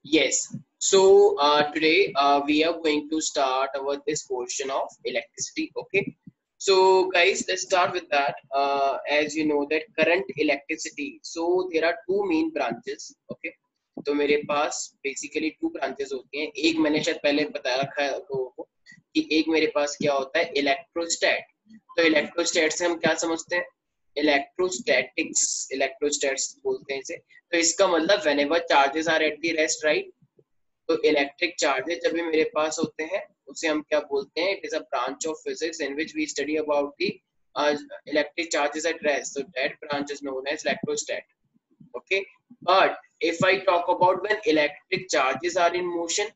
Yes. So today we are going to start our this portion of electricity. Okay. So guys, let's start with that. As you know that current electricity. So there are two main branches. Okay. तो मेरे पास basically two branches होती हैं. एक मैंने शायद पहले बता रखा है लोगों को कि एक मेरे पास क्या होता है इलेक्ट्रोस्टैट. तो इलेक्ट्रोस्टैट से हम क्या समझते हैं इलेक्ट्रोस्टैटिक्स. इलेक्ट्रोस्टैट्स बोलते हैं इसे. तो इसका मतलब whenever charges are at the rest right. तो इलेक्ट्रिक चार्जेस जब भी मेरे पास होते हैं उसे हम क्या बोलते हैं. It is a branch of physics in which we study about the electric charges at rest. So that branch is known as electrostat. Okay, but if I talk about when electric charges are in motion,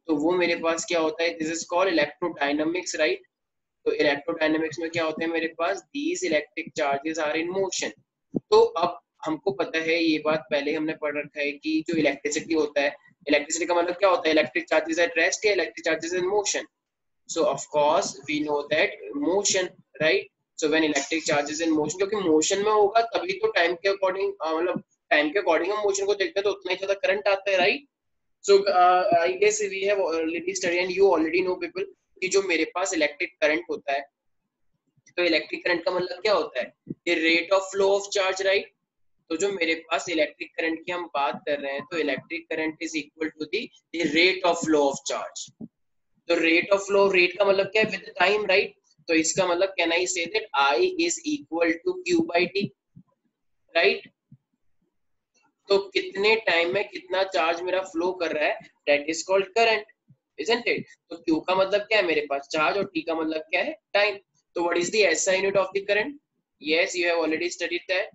तो वो मेरे पास क्या होता है. This is called electrodynamics right. तो electrodynamics में क्या होते हैं मेरे पास these electric charges are in motion. तो अब हमको पता है ये बात पहले हमने पढ़ रखा है कि जो इलेक्ट्रिसिटी होता है इलेक्ट्रिसिटी का मतलब क्या होता है इलेक्ट्रिक चार्जेस एट रेस्ट या electric charges in motion. So of course we know that motion, right? So when electric charge is in motion, क्योंकि motion में होगा तभी तो time के according मतलब time के according हम motion को देखते हैं तो उतना ही ज़्यादा current आता है, right? So I guess we have already studied and you already know people कि जो मेरे पास electric current होता है तो electric current का मतलब क्या होता है the rate of flow of charge, right? तो जो मेरे पास इलेक्ट्रिक करंट की हम बात कर रहे हैं तो electric current is equal to the rate of flow of charge. तो रेट ऑफ फ्लो रेट का मतलब क्या है विद टाइम राइट. तो इसका मतलब can I say that I is equal to Q by T right. तो कितने टाइम में कितना चार्ज मेरा फ्लो कर रहा है that is called current isn't it. तो क्यू का मतलब क्या है मेरे पास चार्ज और टी का मतलब क्या है टाइम. तो what is the SI unit of the current. Yes you have already studied that.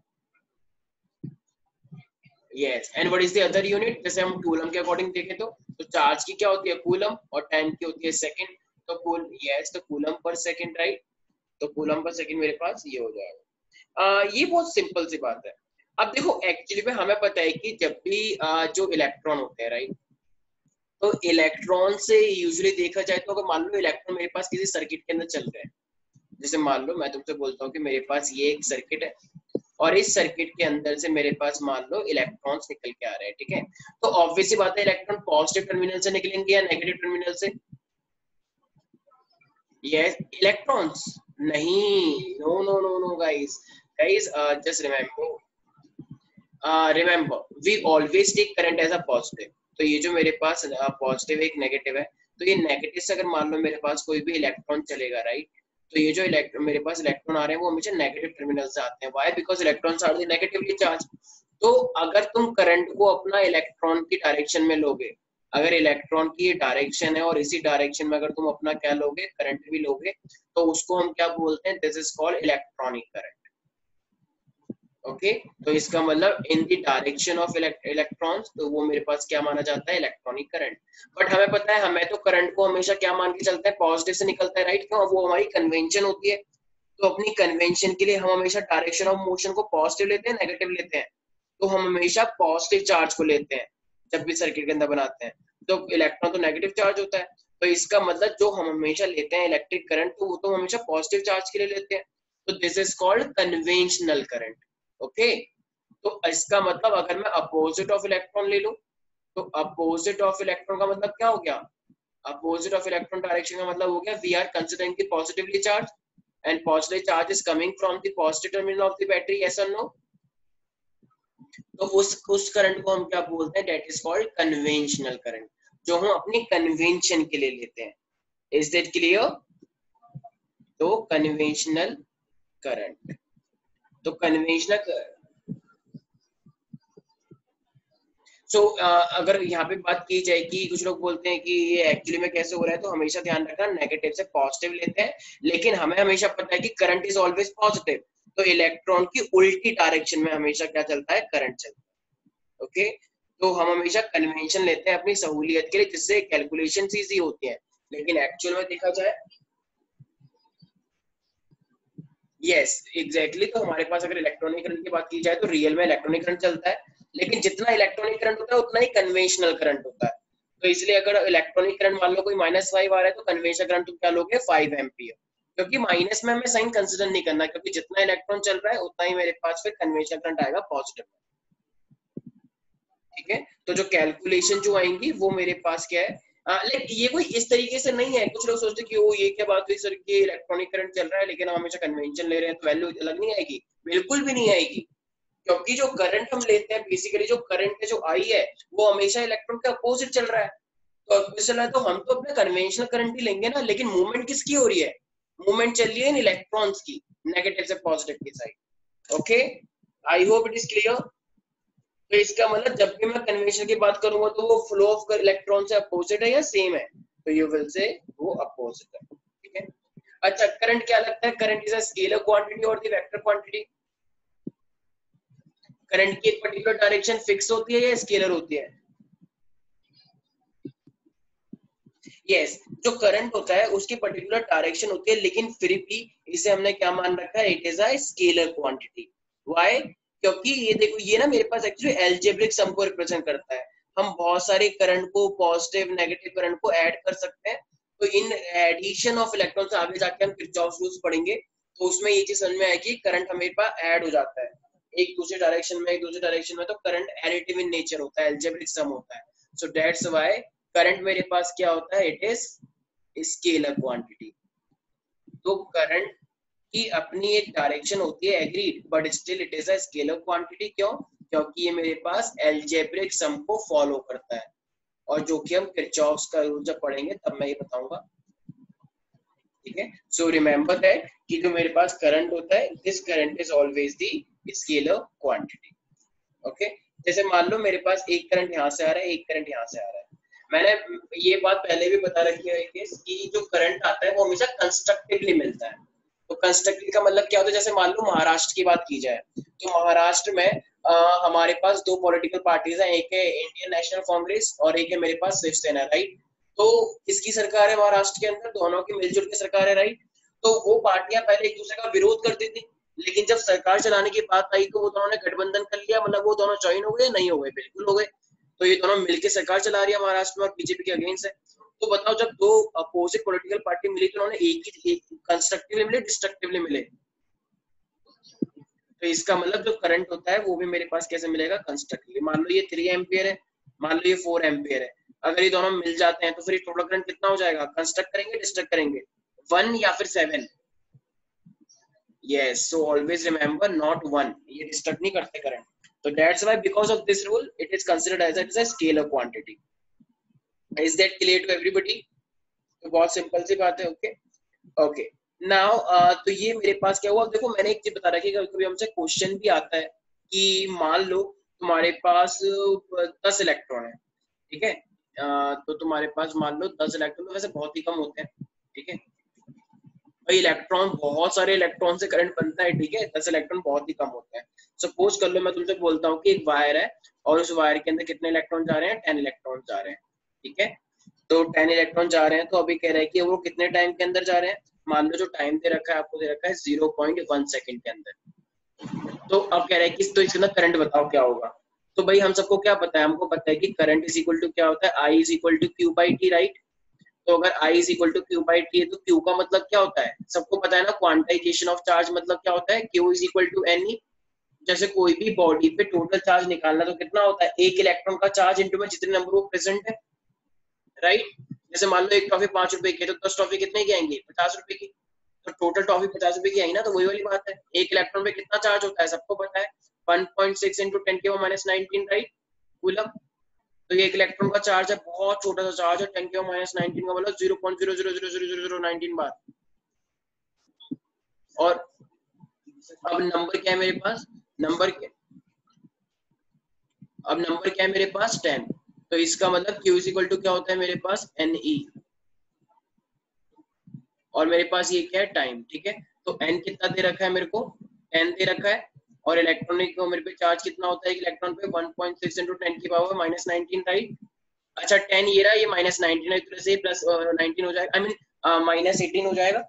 Yes and what is the other unit. जैसे हम कूलम के अकॉर्डिंग देखें तो चार्ज की क्या होती है कूलम और टाइम की होती है सेकंड. तो तो कूलम पर सेकंड राइट. तो कूलम पर सेकंड मेरे पास ये हो जाएगा. ये बहुत सिंपल सी बात है. अब देखो एक्चुअली में हमें पता है कि जब भी जो इलेक्ट्रॉन होते हैं राइट तो इलेक्ट्रॉन से यूजुअली देखा जाए तो अगर मान लो इलेक्ट्रॉन मेरे पास किसी सर्किट के अंदर चल रहे हैं. जैसे मान लो मैं तुमसे बोलता हूँ कि मेरे पास ये एक सर्किट है और इस सर्किट के अंदर से मेरे पास मान लो इलेक्ट्रॉन्स निकल के आ रहे हैं. ठीक है. तो ऑब्वियस सी बात है इलेक्ट्रॉन पॉजिटिव टर्मिनल से निकलेंगे या नेगेटिव टर्मिनल से. Yes, electrons. नहीं, no, guys. Just remember, we always take current as a positive. तो ये जो मेरे पास पॉजिटिव एक नेगेटिव है तो ये नेगेटिव से अगर मान लो मेरे पास कोई भी इलेक्ट्रॉन चलेगा राइट. तो ये जो मेरे पास इलेक्ट्रॉन आ रहे हैं वो हमेशा नेगेटिव टर्मिनल से आते हैं. Why because electrons are the negatively charge. तो अगर तुम करंट को अपना इलेक्ट्रॉन की डायरेक्शन में लोगे अगर इलेक्ट्रॉन की डायरेक्शन है और इसी डायरेक्शन में अगर तुम अपना क्या लोगे करंट भी लोगे तो उसको हम क्या बोलते हैं this is called electronic current. Okay. तो इसका मतलब in the direction of electrons तो वो मेरे पास क्या माना जाता है इलेक्ट्रॉनिक करंट. बट हमें पता है हमें तो करंट को हमेशा क्या मान के चलता है पॉजिटिव से निकलता है राइट. क्यों वो हमारी कन्वेंशन होती है. तो अपनी कन्वेंशन के लिए हम हमेशा डायरेक्शन ऑफ मोशन को पॉजिटिव लेते हैं नेगेटिव लेते हैं. तो हम हमेशा पॉजिटिव चार्ज को लेते हैं जब भी सर्किट के अंदर बनाते हैं. तो इलेक्ट्रॉन तो नेगेटिव चार्ज होता है. तो इसका मतलब जो हम हमेशा लेते हैं इलेक्ट्रिक करंट तो वो तो हमेशा पॉजिटिव चार्ज के लिए लेते हैं. तो this is called conventional current. Okay. तो इसका मतलब अगर मैं अपोजिट ऑफ इलेक्ट्रॉन ले लूं तो अपोजिट ऑफ इलेक्ट्रॉन का मतलब क्या हो गया. अपोजिट ऑफ इलेक्ट्रॉन डायरेक्शन का मतलब हो गया we are considering the positively charge and positive charge is coming from the positive terminal of the battery. Yes or no? तो उस करंट को हम क्या बोलते हैं that is called conventional current जो हम अपनी कन्वेंशन के लिए लेते हैं. Is that clear? तो conventional current. तो conventional अगर यहाँ पे बात की जाए कि कुछ लोग बोलते हैं कि ये एक्चुअली में कैसे हो रहा है तो हमेशा ध्यान रखना नेगेटिव से पॉजिटिव लेते हैं लेकिन हमें हमेशा पता है कि करंट इज ऑलवेज पॉजिटिव. तो इलेक्ट्रॉन की उल्टी डायरेक्शन में हमेशा क्या चलता है करंट चलता है. ओके. तो हम हमेशा कन्वेंशन लेते हैं अपनी सहूलियत के लिए जिससे कैलकुलेशन इजी होती है लेकिन एक्चुअल में देखा जाए यस एग्जैक्टली. तो हमारे पास अगर इलेक्ट्रॉनिक करंट की बात की जाए तो रियल में इलेक्ट्रॉनिक करंट चलता है लेकिन जितना इलेक्ट्रॉनिक करंट होता है उतना ही कन्वेंशनल करंट होता है. तो इसलिए अगर इलेक्ट्रॉनिक करंट मान लो कोई -5 आ रहा है तो कन्वेंशनल करंट तुम क्या लोगे 5 एम्पियर. क्योंकि माइनस में हमें साइन कंसीडर नहीं करना क्योंकि जितना इलेक्ट्रॉन चल रहा है उतना ही मेरे पास फिर कन्वेंशनल करंट आएगा पॉजिटिव. ठीक है। तो जो कैलकुलेशन जो आएंगी वो मेरे पास क्या है, लाइक ये कोई इस तरीके से नहीं है। कुछ लोग सोचते कि वो ये क्या बात हुई सर कि इलेक्ट्रॉनिक करंट चल रहा है लेकिन हम हमेशा कन्वेंशन ले रहे हैं तो वैल्यू अलग नहीं आएगी। बिल्कुल भी नहीं आएगी, क्योंकि जो करंट हम लेते हैं बेसिकली जो करंट है जो आई है वो हमेशा इलेक्ट्रॉन के अपोजिट चल रहा है। तो अपोजिट चल रहा है तो हम तो अपना कन्वेंशनल करंट ही लेंगे ना, लेकिन मूवमेंट किसकी हो रही है? मूवमेंट चल रही है इन इलेक्ट्रॉन्स की, नेगेटिव से पॉजिटिव की side. Okay, I hope it is clear. तो इसका मतलब जब भी मैं कन्वेंशन की बात करूंगा तो वो फ्लो ऑफ इलेक्ट्रॉन से अपोजिट है या सेम है, तो यू विल से वो अपोजिट है। ठीक है। अच्छा, करंट क्या लगता है? Current is a scalar quantity और द वेक्टर क्वांटिटी। करंट की एक पर्टिकुलर डायरेक्शन फिक्स होती है या स्केलर होती है? यस yes, जो करंट होता है उसकी पर्टिकुलर डायरेक्शन होती है, लेकिन फिर भी इसे हमने क्या मान रखा है? It is a scalar quantity. Why? क्योंकि ये देखो ये ना मेरे पास एक्चुअली एल्जेब्रिक सम को रिप्रेजेंट करता है। हम बहुत सारे करंट को, पॉजिटिव नेगेटिव करंट को ऐड कर सकते हैं। तो इन एडिशन ऑफ इलेक्ट्रॉन से आगे जाके हम किरचॉफ रूल्स पढ़ेंगे तो उसमें ये चीज समझ में आएगी, करंट हमेरे पास ऐड हो जाता है एक दूसरे डायरेक्शन में, एक दूसरे डायरेक्शन में, तो करंट एडिटिव इन नेचर होता है, एल्जेब्रिक सम होता है। सो दैट्स व्हाई करंट मेरे पास क्या होता है? It is scalar quantity. तो करंट की अपनी एक डायरेक्शन होती है, agreed, but still it is a scalar quantity. क्यों? क्योंकि ये मेरे पास एल्जेब्रिक सम को फॉलो करता है, और जो कि हम किरचॉफ्स का रूल जब पढ़ेंगे तब मैं ये बताऊंगा। ठीक है। सो रिमेंबर दैट कि जो मेरे पास करंट होता है, this current is always the scalar quantity. Okay. जैसे मान लो मेरे पास एक करंट यहाँ से आ रहा है, एक करंट यहाँ से आ रहा है। मैंने ये बात पहले भी बता रखी है कि जो करंट आता है वो हमेशा कंस्ट्रक्टिवली मिलता है। तो कंस्ट्रक्टिव का मतलब क्या होता है? जैसे मान लो महाराष्ट्र की बात की जाए तो महाराष्ट्र में हमारे पास दो पॉलिटिकल पार्टीज हैं, एक है इंडियन नेशनल कांग्रेस और एक है मेरे पास शिवसेना, राइट। तो किसकी सरकार है महाराष्ट्र के अंदर? दोनों की मिलजुल की सरकार है, राइट। तो वो पार्टियां पहले एक दूसरे का विरोध करती थी, लेकिन जब सरकार चलाने की बात आई तो वो दोनों ने गठबंधन कर लिया, मतलब वो दोनों ज्वाइन हो गए? नहीं हो गए, बिल्कुल हो गए। तो ये दोनों मिलकर सरकार चला रही है महाराष्ट्र में और बीजेपी के अगेंस्ट है। तो बताओ, जब दो अपोजिट पॉलिटिकल पार्टी मिली तो उन्होंने एक कंस्ट्रक्टिवली मिले, डिस्ट्रक्टिवली मिले? तो इसका मतलब जो करंट होता है वो भी मेरे पास कैसे मिलेगा? कंस्ट्रक्टिवली। मान लो ये 3 एम्पियर है, मान लो ये 4 एम्पियर है। अगर ये दोनों मिल जाते हैं तो फिर टोटल करंट कितना हो जाएगा? कंस्ट्रक्ट करेंगे, डिस्ट्रक्ट करेंगे? 1 या फिर 7? Yes, so always remember not one. ये डिस्ट्रक्ट नहीं करते करंट। तो that's why because of this rule it is considered as a scalar quantity. Is that clear to everybody? तो बहुत सिंपल सी बात है। Okay okay. नाउ तो ये मेरे पास क्या हुआ? देखो मैंने एक चीज बता रखी है, कभी कभी हमसे क्वेश्चन भी आता है कि मान लो तुम्हारे पास 10 इलेक्ट्रॉन है, ठीक है। तो तुम्हारे पास मान लो 10 इलेक्ट्रॉन, तो वैसे बहुत ही कम होते हैं, ठीक है भाई। इलेक्ट्रॉन, बहुत सारे इलेक्ट्रॉन से करंट बनता है, ठीक है। 10 इलेक्ट्रॉन बहुत ही कम होते हैं। सपोज कर लो मैं तुमसे बोलता हूँ कि एक वायर है और उस वायर के अंदर कितने इलेक्ट्रॉन जा रहे हैं? 10 इलेक्ट्रॉन जा रहे हैं, ठीक है। तो 10 इलेक्ट्रॉन जा रहे हैं, तो अभी कह रहे हैं कि वो कितने टाइम के अंदर जा रहे हैं? मान लो जो टाइम दे रखा है आपको, दे रखा है 0.1 सेकंड के अंदर। तो अब कह रहे हैं कि तो इसके अंदर करंट बताओ क्या होगा। तो भाई हम सबको क्या पता है? हमको पता है कि करंट इज इक्वल टू क्या होता है? I is equal to Q by T, right. तो अगर I is equal to Q by T है तो Q का मतलब क्या होता है? सबको पता है ना, क्वांटाइजेशन ऑफ चार्ज मतलब क्या होता है? Q is equal to N E. जैसे कोई भी बॉडी पे टोटल चार्ज निकालना तो कितना होता है? एक इलेक्ट्रॉन का चार्ज इंटू में जितने नंबर वो प्रेजेंट है, राइट। जैसे मान लो एक टॉफी 5 रुपए की है तो 10 टॉफी कितने की आएंगी? 50 रुपए की। तो टोटल टॉफी 50 रुपए की आई ना, तो वही वाली बात है। एक इलेक्ट्रॉन पे कितना चार्ज होता है सबको पता है? 1.6 इंटू 10⁻⁹ राइट, कूलम। तो ये एक इलेक्ट्रॉन का चार्ज है, बहुत छोटा सा चार्ज है, 10⁻⁹ का मतलब 0.0000000 बार। और अब नंबर क्या है मेरे पास? नंबर क्या, अब नंबर क्या है मेरे पास? 10। तो इसका मतलब Q इज इक्वल टू क्या होता है मेरे पास? Ne। और मेरे पास ये क्या है? टाइम, ठीक है। तो n कितना दे रखा है मेरे को? 10 दे रखा है। और इलेक्ट्रॉनिक को मेरे पे चार्ज कितना होता है एक इलेक्ट्रॉन पे? 1.6 इंटू 10⁻⁻⁹ राइट। अच्छा 10 ये रहा, ये -19 है, तो से प्लस 19 हो जाएगा, आई मीन -18 हो जाएगा।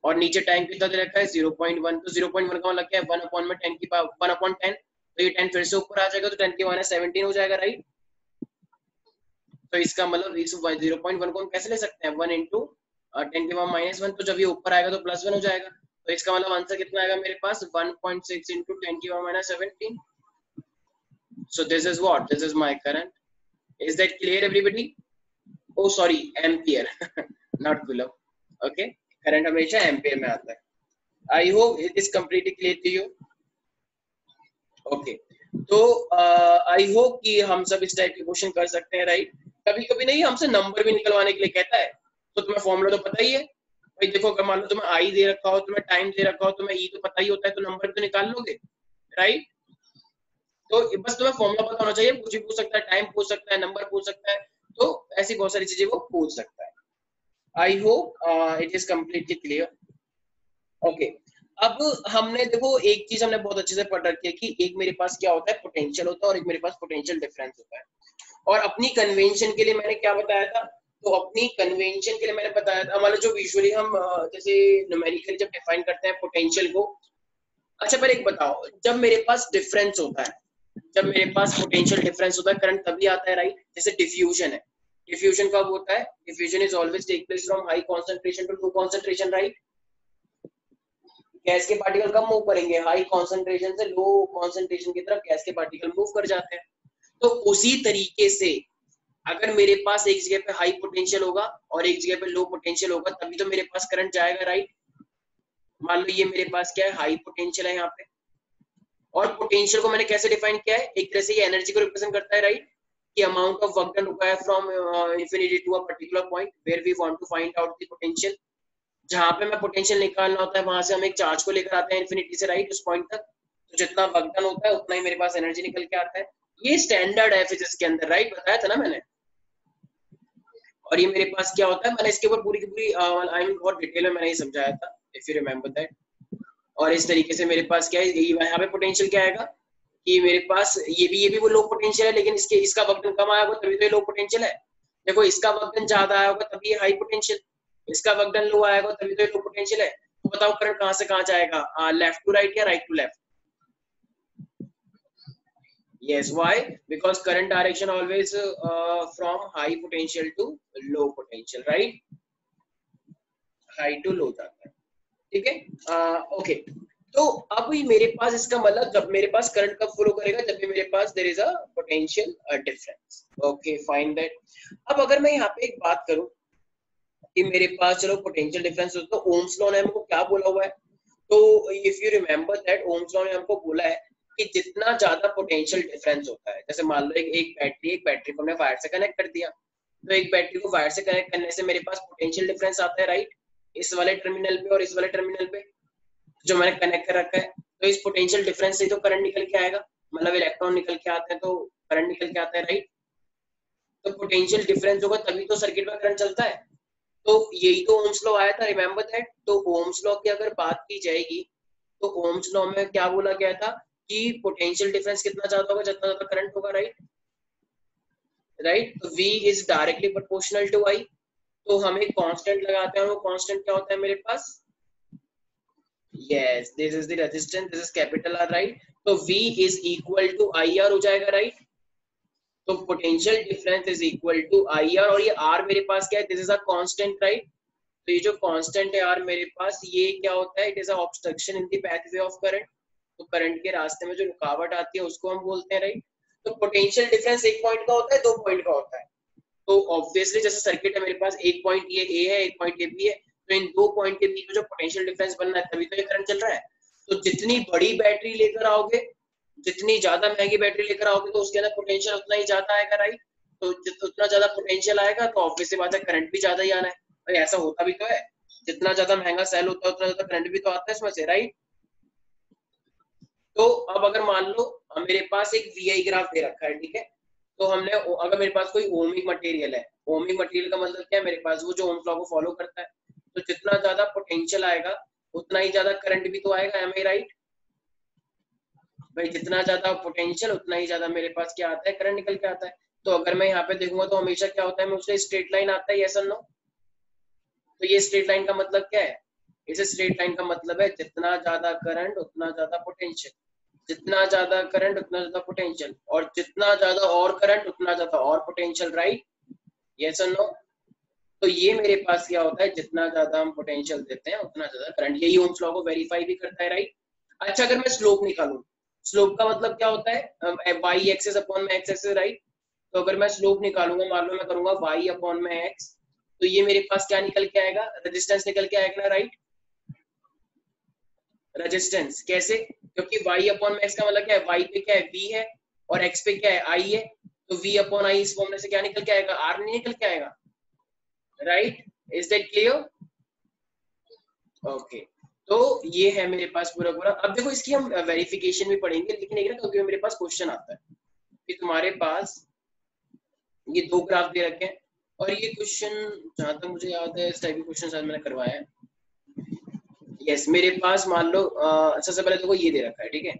और नीचे टाइम कितना दे रखा है? 0.1। तो 0.1 का मतलब क्या है? 1 अपॉन में 10 की पावर 1 अपॉन 10। तो ये 10 फिर से ऊपर आ जाएगा तो 10⁻⁷ हो जाएगा, राइट। तो इसका मतलब इस 0.1 को हम कैसे ले सकते हैं? 1 इंटू 10⁻⁻1। तो जब ये ऊपर आएगा तो +1 हो जाएगा। तो इसका मतलब आंसर कितना आएगा मेरे पास? 1.6 into 10⁻⁷। So this is what? This is my current. Is that clear, everybody? Oh, sorry, ampere, not coulomb. Okay, current हमेशा ampere में आता है. I hope it is completely clear to you. Okay, तो I hope कि हम सब इस type के क्वेश्चन कर सकते हैं, राइट? कभी कभी नहीं हमसे नंबर भी निकलवाने के लिए कहता है, तो तुम्हें फॉर्मूला तो पता ही है भाई. देखो अगर मान लो तुम्हें आई दे रखा हो, तुम्हें टाइम दे रखा हो, तुम्हें ई तो पता ही होता है, तो नंबर तो निकाल लोगे, राइट? तो बस तुम्हें फॉर्मूला पता होना चाहिए. कुछ भी पूछ सकता है, टाइम पूछ सकता है, नंबर पूछ सकता है, तो ऐसी बहुत सारी चीजें वो पूछ सकता है. I hope it is completely clear. Okay, अब हमने देखो एक चीज हमने बहुत अच्छे से पढ़ रखी है कि एक मेरे पास क्या होता है, पोटेंशियल होता है, और एक मेरे पास पोटेंशियल डिफरेंस होता है. और अपनी कन्वेंशन के लिए मैंने क्या बताया था, तो अपनी कन्वेंशन के लिए मैंने बताया था हमारा जो यूजुअली हम जैसे न्यूमेरिकली जब डिफाइन करते हैं पोटेंशियल को. अच्छा पहले एक बताओ, जब मेरे पास डिफरेंस होता है, जब मेरे पास पोटेंशियल डिफरेंस होता है, करंट तभी आता है, राइट? जैसे डिफ्यूजन है. डिफ्यूजन कब होता है? Diffusion is always take place from high concentration to low concentration, right? Gas के पार्टिकल कब मूव करेंगे? हाई कंसंट्रेशन से लो कंसंट्रेशन की तरफ गैस के पार्टिकल मूव कर जाते हैं. तो उसी तरीके से अगर मेरे पास एक जगह पे हाई पोटेंशियल होगा और एक जगह पे लो पोटेंशियल होगा, तभी तो मेरे पास करंट जाएगा, राइट? मान लो ये मेरे पास क्या है, हाई पोटेंशियल है यहाँ पे, और पोटेंशियल को मैंने कैसे डिफाइन किया है, एक तरह से ये एनर्जी को रिप्रेजेंट करता है, राइट? कि amount of work done required from infinity to a particular point where we want to find out the potential. जहां पे मैं पोटेंशियल निकालना होता है, वहां से हम एक चार्ज को लेकर आते हैं इंफिनिटी से, राइट, उस पॉइंट तक. तो जितना वर्क डन होता है उतना ही मेरे पास एनर्जी निकल के आता है. ये स्टैंडर्ड है फिजिक्स के अंदर, राइट? बताया था ना मैंने. और ये मेरे पास क्या होता है, मैंने इसके ऊपर पूरी की पूरी आई मीन बहुत डिटेल में मैंने ये समझाया था, इफ यू रिमेंबर दैट. और इस तरीके से मेरे पास क्या है, यहाँ पे पोटेंशियल क्या आएगा कि मेरे पास ये भी वो लो पोटेंशियल है, लेकिन इसका वक्त कम आया होगा तभी तो ये लो पोटेंशियल है. देखो इसका वक्त ज्यादा आया होगा तभी ये हाई पोटेंशियल, इसका वक्त लो आया होगा तभी तो ये लो पोटेंशियल है. तो बताओ करंट कहां से कहां जाएगा, लेफ्ट टू राइट या right to left? Yes, why? Because current direction always from high potential to low potential, right? High to low जाता है, ठीक है? ओके, तो अब ये मेरे पास इसका मतलब जब मेरे पास करंट कब फ्लो करेगा, जब भी मेरे पास there is a potential difference. Okay, fine that. अब अगर मैं यहाँ पे एक बात करूं कि मेरे पास चलो पोटेंशियल डिफरेंस हो, तो ओम्स लॉ ने हमको क्या बोला हुआ है? तो if you remember that Ohm's law ने हमको बोला है कि जितना ज्यादा पोटेंशियल डिफरेंस होता है, जैसे मान लो एक बैटरी को हमने वायर से कनेक्ट कर दिया, तो एक बैटरी को वायर से कनेक्ट करने से मेरे पास पोटेंशियल डिफरेंस आता है, राइट? इस वाले टर्मिनल पे और इस वाले टर्मिनल पे जो मैंने कनेक्ट कर रखा है. तो इस पोटेंशियल डिफरेंस से तो करंट निकल के आएगा, मतलब इलेक्ट्रॉन निकल के आते हैं तो करंट निकल के आता है, राइट? तो पोटेंशियल डिफरेंस होगा तभी तो सर्किट में करंट चलता है. तो यही तो ओम्स लॉ आया था, रिमेंबर दैट. तो ओम्स लॉ की अगर बात की जाएगी तो ओम्स लॉ में क्या बोला गया था कि पोटेंशियल डिफरेंस कितना ज्यादा होगा, जितना ज्यादा करंट होगा, राइट? राइट, तो V is directly proportional to I. तो हम एक कांस्टेंट लगाते हैं, वो कांस्टेंट क्या होता है मेरे पास? Yes, this is the resistance, this is capital R, right? तो V is equal to IR हो जाएगा, right? तो potential difference is equal to IR, और ये R मेरे पास क्या है, this is a constant, right? तो ये जो कांस्टेंट है R मेरे पास, ये क्या होता है, it is a obstruction in the pathway of current. तो करंट के रास्ते में जो रुकावट आती है उसको हम बोलते हैं, राइट? तो पोटेंशियल डिफरेंस एक पॉइंट का होता है, 2 पॉइंट का होता है. तो ऑब्वियसली जैसे सर्किट है मेरे पास, एक पॉइंट ये A है, एक पॉइंट ये B है, तो इन 2 पॉइंट के बीच में जो पोटेंशियल डिफरेंस बनना है तभी तो ये करंट चल रहा है. तो जितनी बड़ी बैटरी लेकर आओगे, जितनी ज्यादा महंगी बैटरी लेकर आओगे, तो उसके अंदर पोटेंशियल उतना ही ज्यादा आएगा, राइट? तो उतना ज्यादा पोटेंशियल आएगा तो ऑब्वियस सी बात है करंट भी ज्यादा ही आना है. और ऐसा होता भी तो है, जितना ज्यादा महंगा सेल होता है उतना ज्यादा करंट भी तो आता है इसमें से, राइट? तो अब अगर मान लो मेरे पास एक VI ग्राफ दे रखा है, ठीक है? तो हमने अगर मेरे पास कोई ओमिक मटेरियल है, ओमिक मटेरियल का मतलब क्या है मेरे पास, वो जो ओम्स लॉ को फॉलो करता है, तो जितना ज्यादा पोटेंशियल आएगा उतना ही ज्यादा करंट भी तो आएगा, एम आई राइट? भाई जितना ज्यादा पोटेंशियल उतना ही ज्यादा मेरे पास क्या आता है, करंट निकल के आता है. तो अगर मैं यहाँ पे देखूंगा तो हमेशा क्या होता है, मुझे स्ट्रेट लाइन आता है, यस और नो? तो ये स्ट्रेट लाइन का मतलब क्या है? इस स्ट्रेट लाइन का मतलब है जितना ज्यादा करंट उतना ज्यादा पोटेंशियल, जितना ज्यादा करंट उतना ज्यादा पोटेंशियल, और जितना ज्यादा और करंट उतना ज्यादा और पोटेंशियल, राइट? यस और नो? तो ये मेरे पास क्या होता है, जितना ज्यादा हम पोटेंशियल देते हैं उतना ज्यादा करंट. यही ओम्स लॉ को वेरीफाई भी करता है, राइट? अच्छा, अगर मैं स्लोप निकालूं, स्लोप का मतलब क्या होता है, वाई एक्सेस अपॉन में एक्स एक्सेस, राइट। तो अगर मैं स्लोप निकालूंगा, मान लो मैं करूंगा वाई अपॉन में एक्स, तो ये मेरे पास क्या निकल के आएगा, रेजिस्टेंस निकल के आएगा ना, राइट। रेजिस्टेंस कैसे, क्योंकि y अपॉन में x का मतलब क्या है, y पे क्या है v है और x पे क्या है i है, तो v अपॉन i इस फॉर्मूले से क्या निकल के आएगा, r नहीं निकल के आएगा, right. Is that clear? Okay, तो ये है मेरे पास पूरा पूरा। अब देखो इसकी हम वेरिफिकेशन भी पढ़ेंगे, लेकिन एक ना क्योंकि मेरे पास क्वेश्चन आता है कि तुम्हारे पास ये दो ग्राफ दे रखे हैं, और ये क्वेश्चन जहां तक मुझे याद है इस टाइप के क्वेश्चन शायद मैंने करवाया है। यस, मेरे पास मान लो सबसे पहले देखो ये दे रखा है, ठीक है।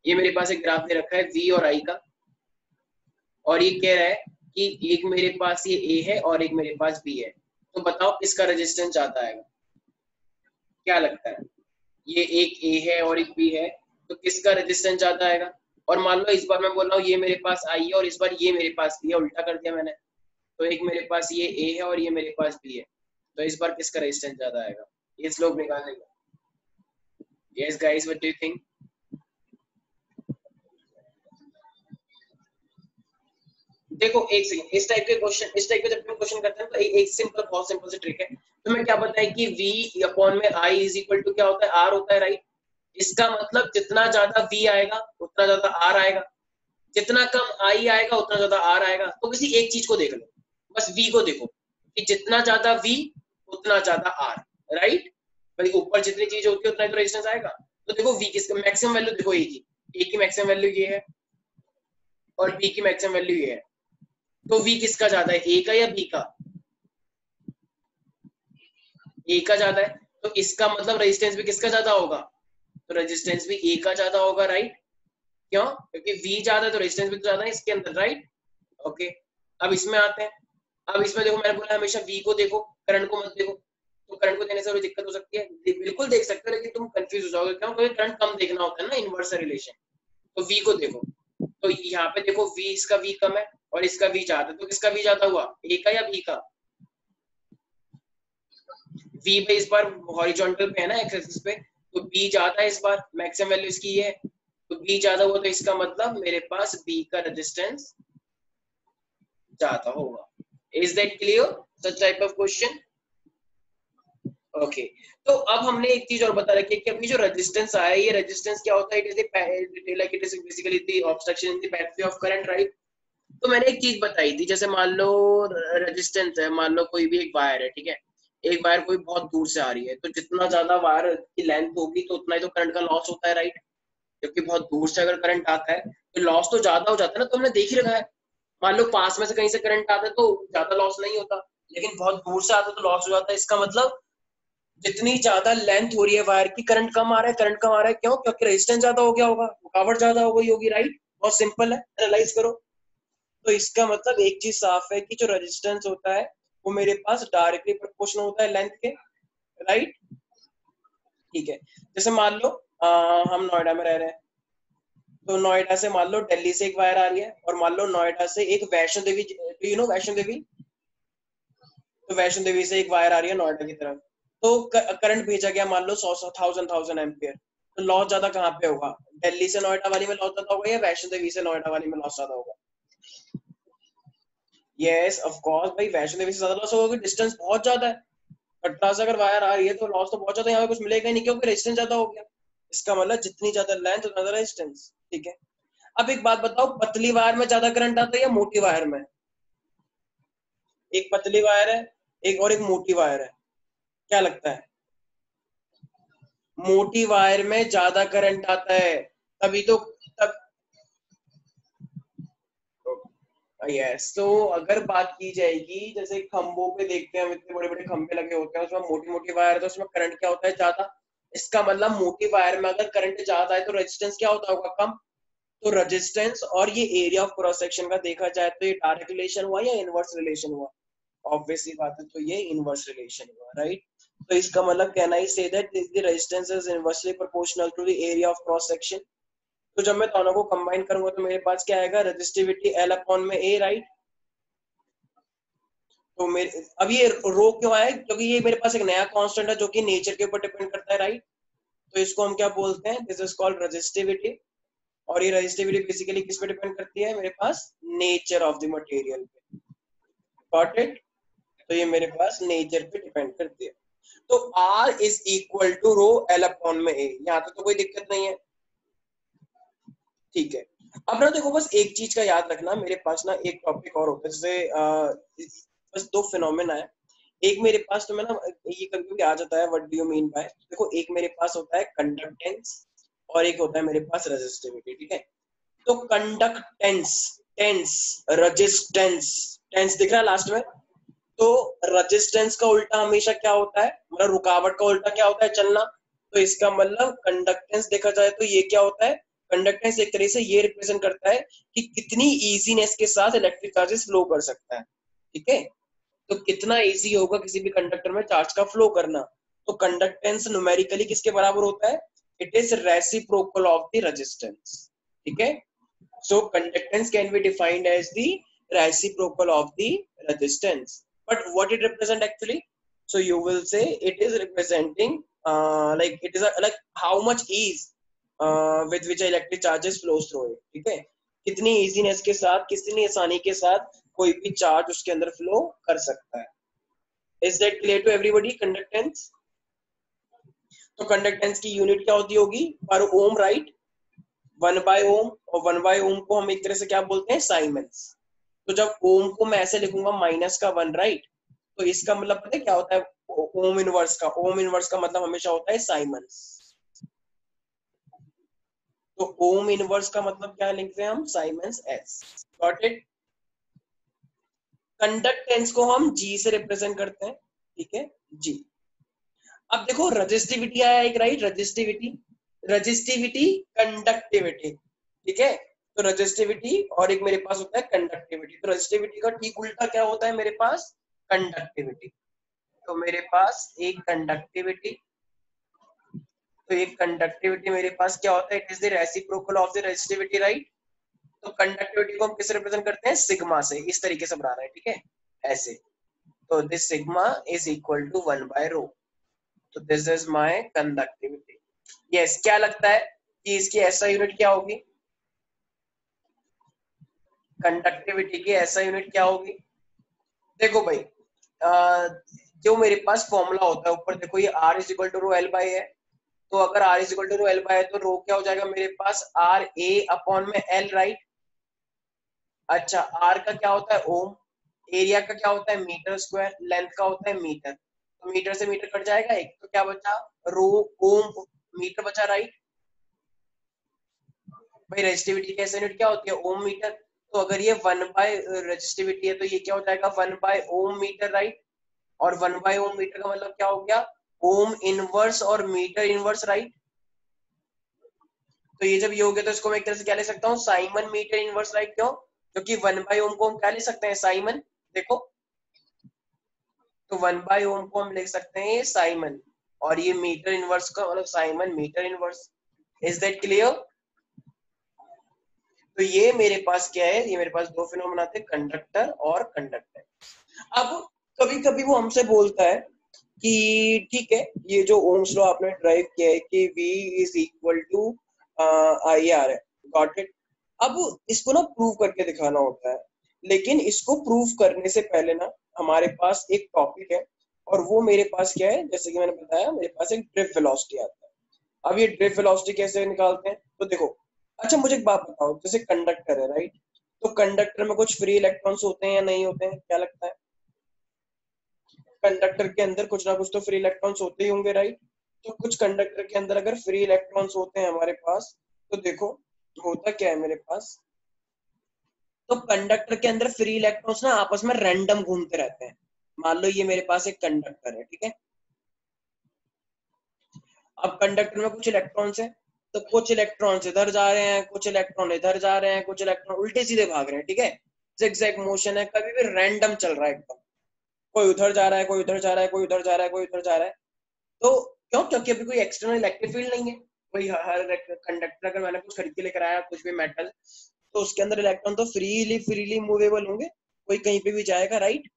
ये मेरे पास एक ग्राफ दे रखा है v और i का, और ये कह रहा है कि एक मेरे पास ये a है और एक मेरे पास b है, तो बताओ किसका रेजिस्टेंस ज्यादा आएगा, क्या लगता है? ये एक a है और एक b है, तो किसका रेजिस्टेंस ज्यादा आएगा? और मान लो इस बार मैं बोल रहा हूँ ये मेरे पास i है और इस बार ये मेरे पास b है, उल्टा कर दिया मैंने, तो एक मेरे पास ये a है और ये मेरे पास b है, तो इस बार किसका रेजिस्टेंस ज्यादा आएगा, ये स्लोप निकालने का। Yes guys, what do you think? देखो एक सेकंड, इस टाइप के जब हम क्वेश्चन करते हैं तो एक सिंपल, बहुत सिंपल सी ट्रिक है। तो मैं क्या बताएं कि v अपॉन में i इज इक्वल टू क्या होता है, r होता है, राइट। इसका मतलब जितना ज्यादा v आएगा उतना ज्यादा r आएगा, जितना कम i आएगा उतना ज्यादा r आएगा। तो किसी एक चीज को देख लो, बस v को देखो कि जितना ज्यादा v उतना ज्यादा r, राइट। भाई ऊपर जितनी चीज होती है उतना ही तो रेजिस्टेंस आएगा। तो देखो v किसका मैक्सिमम वैल्यू, देखो a की मैक्सिमम वैल्यू ये है और b की मैक्सिमम वैल्यू ये है, तो v किसका ज्यादा है, a का या b का? a का ज्यादा है, तो इसका मतलब रेजिस्टेंस भी किसका ज्यादा होगा, तो रेजिस्टेंस भी a का ज्यादा होगा, राइट। क्यों? क्योंकि v ज्यादा है तो रेजिस्टेंस भी तो ज्यादा है इसके अंदर, राइट। ओके, अब इसमें आते हैं। अब इसमें देखो मैंने बोला हमेशा v को देखो, करंट को मत देखो। तो करंट को देने से थोड़ी दिक्कत हो सकती है, बिल्कुल देख सकते हो लेकिन तुम कंफ्यूज हो जाओगे, क्यों? क्योंकि करंट कम देखना होता है ना, इनवर्स रिलेशन। तो v को देखो, तो यहाँ पे देखो v, इसका v कम है और इसका v ज्यादा है, तो किसका v ज्यादा हुआ, a का या b का? v पे इस बार हॉरिजॉन्टल पे है ना, एक्स एक्सिस पे, तो b ज्यादा है इस बार, मैक्सिमम वैल्यू इसकी ये है, तो b ज्यादा हुआ तो इसका मतलब मेरे पास b का रेजिस्टेंस ज्यादा होगा। Is that clear, such type of question? Okay, तो अब हमने एक चीज और बता रखी है कि अभी जो रेजिस्टेंस आया है, ये रेजिस्टेंस क्या होता है, it is like it is basically the obstruction in the pathway of current, right. तो मैंने एक चीज बताई थी, जैसे मान लो रेजिस्टेंस है, मान लो कोई भी एक वायर है, ठीक है। एक वायर कोई बहुत दूर से आ रही है, तो जितना ज्यादा वायर की लेंथ होगी तो उतना ही तो करंट का लॉस होता है, राइट। क्योंकि बहुत दूर से अगर करंट आता है तो लॉस तो ज्यादा हो जाता है ना, तो हमने देख ही रखा है। मान लो पास में से कहीं से करंट आता है तो ज्यादा लॉस नहीं होता, लेकिन बहुत दूर से आता है तो लॉस हो जाता है। इसका मतलब जितनी ज्यादा लेंथ हो रही है वायर की, करंट कम आ रहा है, करंट कम आ रहा है, क्यों? क्योंकि रेजिस्टेंस ज्यादा हो गया होगा, रुकावट ज्यादा हो गई होगी, राइट। बहुत सिंपल है, एनालाइज करो। तो इसका मतलब एक चीज साफ है कि जो रेजिस्टेंस होता है वो मेरे पास डायरेक्टली प्रोपोर्शनल होता है लेंथ के, राइट। ठीक है, जैसे मान लो हम नोएडा में रह रहे हैं, तो नोएडा से मान लो दिल्ली से एक वायर आ रही है, और मान लो नोएडा से एक वैष्णो देवी, यू नो वैष्णो देवी, तो वैष्णो देवी से एक वायर आ रही है नोएडा की तरफ, तो करंट भेजा गया मान लो 100,000 एम्पियर। तो लॉस ज्यादा कहाँ पे होगा, दिल्ली से नोएडा वाली में लॉस ज्यादा होगा या वैष्णो देवी से नोएडा वाली में लॉस ज्यादा होगा? यस ऑफ कोर्स भाई, वैष्णो देवी से ज्यादा लॉस होगा, डिस्टेंस बहुत ज्यादा है। पटना से अगर वायर आ रही है तो लॉस तो बहुत ज्यादा, यहाँ पे कुछ मिलेगा ही नहीं क्योंकि रेजिस्टेंस ज्यादा हो गया। इसका मतलब जितनी ज्यादा लेंथ उतना ज्यादा रेजिस्टेंस, ठीक है। अब एक बात बताओ, पतली वायर में ज्यादा करंट आता है या मोटी वायर में? एक पतली वायर है, एक और एक मोटी वायर है, क्या लगता है? मोटी वायर में ज्यादा करंट आता है, तभी तो। तब यस, तो अगर बात की जाएगी, जैसे खंभों पे देखते हैं हम, इतने बड़े बड़े खंभे लगे होते हैं, उसमें मोटी मोटी वायर है तो उसमें करंट क्या होता है, ज्यादा। इसका मतलब मोटी वायर में अगर करंट ज्यादा है तो रेजिस्टेंस क्या होता होगा, कम। तो रेजिस्टेंस और ये एरिया ऑफ क्रॉस सेक्शन का देखा जाए तो ये डायरेक्ट रिलेशन हुआ या इनवर्स रिलेशन हुआ? ऑब्वियसली बात है, तो ये इनवर्स रिलेशन हुआ, राइट। तो इसका मतलब can I say that the resistance is inversely proportional to the area of cross section. तो जब मैं दोनों को कंबाइन करूंगा तो मेरे पास क्या आएगा, रेजिस्टिविटी एल अपॉन में ए, राइट। तो मेरे अब ये रो क्यों आया, क्योंकि ये मेरे पास एक नया कांस्टेंट है जो कि नेचर के ऊपर डिपेंड करता है, राइट। तो इसको हम क्या बोलते हैं, दिस इज कॉल्ड रेजिस्टिविटी। और ये रेजिस्टिविटी बेसिकली किस पे डिपेंड करती है, मेरे पास नेचर ऑफ द मटेरियल पे। Got it? तो ये मेरे पास नेचर पे डिपेंड करती है। तो R is equal to rho L upon में A, यहाँ तो कोई दिक्कत नहीं है, ठीक है। अब ना देखो, बस एक चीज का याद रखना, मेरे पास ना एक टॉपिक और होता है, जैसे बस दो फिनोमेना है। एक मेरे पास, तो मैं ना ये कभी कभी आ जाता है, what do you mean by, देखो एक मेरे पास होता है कंडक्टेंस और एक होता है मेरे पास रेजिस्टिविटी, ठीक है। तो कंडक्टेंस, टेंस, रेजिस्टेंस, टेंस दिख रहा है लास्ट में, तो रेजिस्टेंस का उल्टा हमेशा क्या होता है, मतलब रुकावट का उल्टा क्या होता है, चलना। तो इसका मतलब कंडक्टेंस देखा जाए तो ये क्या होता है, कंडक्टेंस एक तरह से ये रिप्रेजेंट करता है कि कितनी इजीनेस के साथ इलेक्ट्रिक चार्जेस फ्लो कर सकता है, ठीक है। तो कितना इजी होगा किसी भी कंडक्टर में चार्ज का फ्लो करना। तो कंडक्टेंस न्यूमेरिकली किसके बराबर होता है, it is reciprocal of the resistance, ठीक है। So conductance can be defined as the reciprocal of the resistance. But what it represent actually? So you will say it is representing like it is like how much ease with which electric charges flows through it. ठीक है, कितनी easiness के साथ, कितनी आसानी के साथ कोई भी चार्ज उसके अंदर फ्लो कर सकता है। Is that clear to everybody? Conductance. तो कंडक्टेंस की यूनिट क्या होती होगी, पर ओम, राइट। 1/ओम, और 1/ओम को हम एक तरह से क्या बोलते हैं, साइमेंस। तो जब ओम को मैं ऐसे लिखूंगा -1, राइट, तो इसका मतलब पता है क्या होता है, ओम इनवर्स का, ओम इनवर्स का मतलब हमेशा होता है साइमंस। तो ओम इनवर्स का मतलब क्या लिखते हैं हम, siemens S. Got it? Conductance को हम जी से रिप्रेजेंट करते हैं, ठीक है, जी। अब देखो रजिस्टिविटी आया एक, राइट, रजिस्टिविटी, रजिस्टिविटी, कंडक्टिविटी, ठीक है। तो रजिस्टिविटी और एक मेरे पास होता है कंडक्टिविटी। तो रजिस्टिविटी का ठीक उल्टा क्या होता है मेरे पास, कंडक्टिविटी। तो मेरे पास एक कंडक्टिविटी, तो एक कंडक्टिविटी मेरे पास क्या होता है, it is the reciprocal of the resistivity, right. तो कंडक्टिविटी को हम किससे रिप्रेजेंट करते हैं, सिग्मा से, इस तरीके से बना रहे हैं, ठीक है, ऐसे। तो this sigma is equal to 1/ρ। तो this is my conductivity. Yes, क्या लगता है कि इसकी ऐसा यूनिट क्या होगी, कंडक्टिविटी की ऐसा यूनिट क्या होगी? देखो भाई, जो मेरे पास फॉर्मूला होता है ऊपर देखो, ये R is equal to rho L by है। तो अगर R is equal to rho L by है तो रो क्या हो जाएगा मेरे पास, RA अपॉन में L, राइट। अच्छा, R का क्या होता है, ओम, एरिया का क्या होता है, मीटर स्क्वायर, लेंथ का होता है मीटर। तो मीटर से मीटर कट जाएगा एक, तो क्या बचा, रो ओम मीटर बचा, राइट। भाई रेजिस्टिविटी की ऐसा यूनिट क्या होती है, ओम मीटर। तो अगर ये 1 बाय रेजिस्टिविटी है तो ये क्या हो जाएगा, 1/ओम मीटर, राइट। और 1/ओम मीटर का मतलब क्या हो गया, ओम इनवर्स और मीटर इनवर्स, राइट। तो ये जब ये हो गया तो इसको मैं एक तरह से क्या ले सकता हूँ, साइमन मीटर इनवर्स, राइट। क्यों? क्योंकि 1/ओम को हम क्या ले सकते हैं, साइमन। देखो, तो 1/ओम को हम लिख सकते हैं साइमन, और ये मीटर इनवर्स का मतलब siemens metre inverse. Is that clear? तो ये मेरे पास क्या है, ये मेरे पास दो फिनोमेना थे, कंडक्टर और कंडक्टर। अब कभी कभी वो हमसे बोलता है कि ठीक है, ये जो ओम्स लॉ आपने ड्राइव किया है कि V is equal to IR है, गॉट इट। अब इसको ना प्रूव करके दिखाना होता है, लेकिन इसको प्रूव करने से पहले ना हमारे पास एक टॉपिक है, और वो मेरे पास क्या है, जैसे कि मैंने बताया, मेरे पास एक ड्रिफ्ट वेलोसिटी आता है। अब ये ड्रिफ्ट वेलोसिटी कैसे निकालते हैं, तो देखो, अच्छा मुझे एक बात बताओ, जैसे कंडक्टर है, राइट। तो कंडक्टर में कुछ फ्री इलेक्ट्रॉन्स होते हैं या नहीं होते हैं, क्या लगता है? कंडक्टर के अंदर कुछ ना कुछ तो फ्री इलेक्ट्रॉन्स होते ही होंगे, राइट। तो कुछ कंडक्टर के अंदर अगर फ्री इलेक्ट्रॉन्स होते हैं हमारे पास, तो देखो होता क्या है मेरे पास, तो कंडक्टर के अंदर फ्री इलेक्ट्रॉन्स ना आपस में रैंडम घूमते रहते हैं। मान लो ये मेरे पास एक कंडक्टर है, ठीक है। अब कंडक्टर में कुछ इलेक्ट्रॉन्स है, तो कुछ इलेक्ट्रॉन्स इधर जा रहे हैं, कुछ इलेक्ट्रॉन इधर जा रहे हैं, कुछ इलेक्ट्रॉन उल्टे सीधे भाग रहे हैं, ठीक है। जिगजैग मोशन है, कभी भी रैंडम चल रहा है एकदम, कोई उधर जा रहा है, कोई उधर जा रहा है, कोई उधर जा रहा है, कोई उधर जा रहा है। तो क्यों? क्योंकि अभी कोई एक्सटर्नल इलेक्ट्रिक फील्ड नहीं है। कोई हर कंडक्टर, अगर मैंने कुछ खरीद के लेकर आया कुछ भी मेटल, तो उसके अंदर इलेक्ट्रॉन तो फ्रीली फ्रीली मूवेबल होंगे, कोई कहीं पे भी जाएगा, राइट।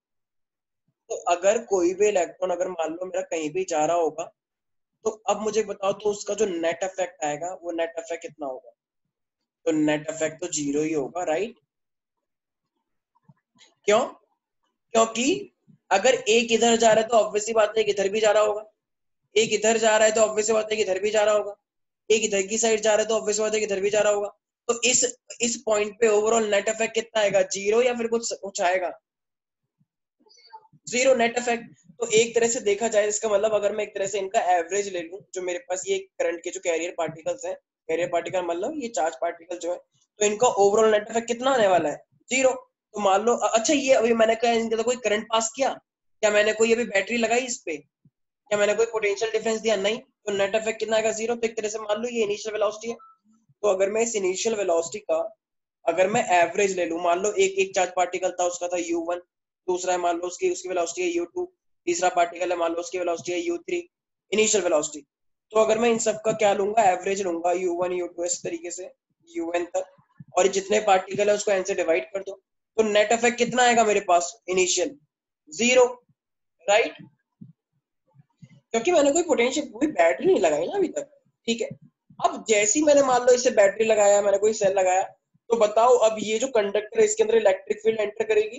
तो अगर कोई भी इलेक्ट्रॉन अगर मान लो मेरा कहीं भी जा रहा होगा, तो अब मुझे बताओ, तो उसका जो नेट इफेक्ट आएगा वो नेट इफेक्ट कितना होगा? तो नेट इफेक्ट तो जीरो ही होगा, राइट? क्यों? क्योंकि अगर एक इधर जा रहा है तो ऑब्वियसली बात है कि इधर भी जा रहा होगा, एक इधर जा रहा है तो ऑब्वियसली बात है कि इधर भी जा रहा होगा, एक इधर की साइड जा रहा है तो ऑब्वियसली बात है कि इधर भी जा रहा होगा। तो इस पॉइंट पे ओवरऑल नेट इफेक्ट कितना आएगा? जीरो या फिर कुछ आएगा? Zero net effect. तो एक तरह से देखा जाए इसका मतलब अगर मैं एक तरह से इनका एवरेज ले लूं, जो मेरे पास ये करंट के जो कैरियर पार्टिकल्स हैं, कैरियर पार्टिकल मतलब ये चार्ज पार्टिकल जो है, तो इनका ओवरऑल नेट इफेक्ट कितना आने वाला है? जीरो। तो मान लो अच्छा ये अभी मैंने कहा इनके तो कोई करंट पास किया क्या? मैंने कोई अभी बैटरी लगाई इस पे क्या? मैंने कोई पोटेंशियल डिफरेंस दिया? नहीं। तो नेट इफेक्ट कितना आएगा? जीरो। तो एक तरह से मान लो ये इनिशियल वेलोसिटी है। तो अगर मैं इस इनिशियल वेलोसिटी का अगर मैं एवरेज ले लूं, मान लो एक एक चार्ज पार्टिकल था उसका था u1, दूसरा है मान लो उसकी उसकी वेलोसिटी है u2, तीसरा पार्टिकल है मान लो उसकी वेलोसिटी है u3, इनिशियल वेलोसिटी। तो अगर मैं इन सब का क्या लूंगा? एवरेज लूंगा u1 u2 इस तरीके से un तक, और जितने पार्टिकल है उसको n से डिवाइड कर दो, तो नेट इफेक्ट कितना आएगा मेरे पास? Initial zero, right? क्योंकि मैंने कोई पोटेंशियल कोई बैटरी नहीं लगाई ना अभी तक, ठीक है? अब जैसी मैंने मान लो इसे बैटरी लगाया, मैंने कोई सेल लगाया, तो बताओ अब ये जो कंडक्टर है इसके अंदर इलेक्ट्रिक फील्ड एंटर करेगी।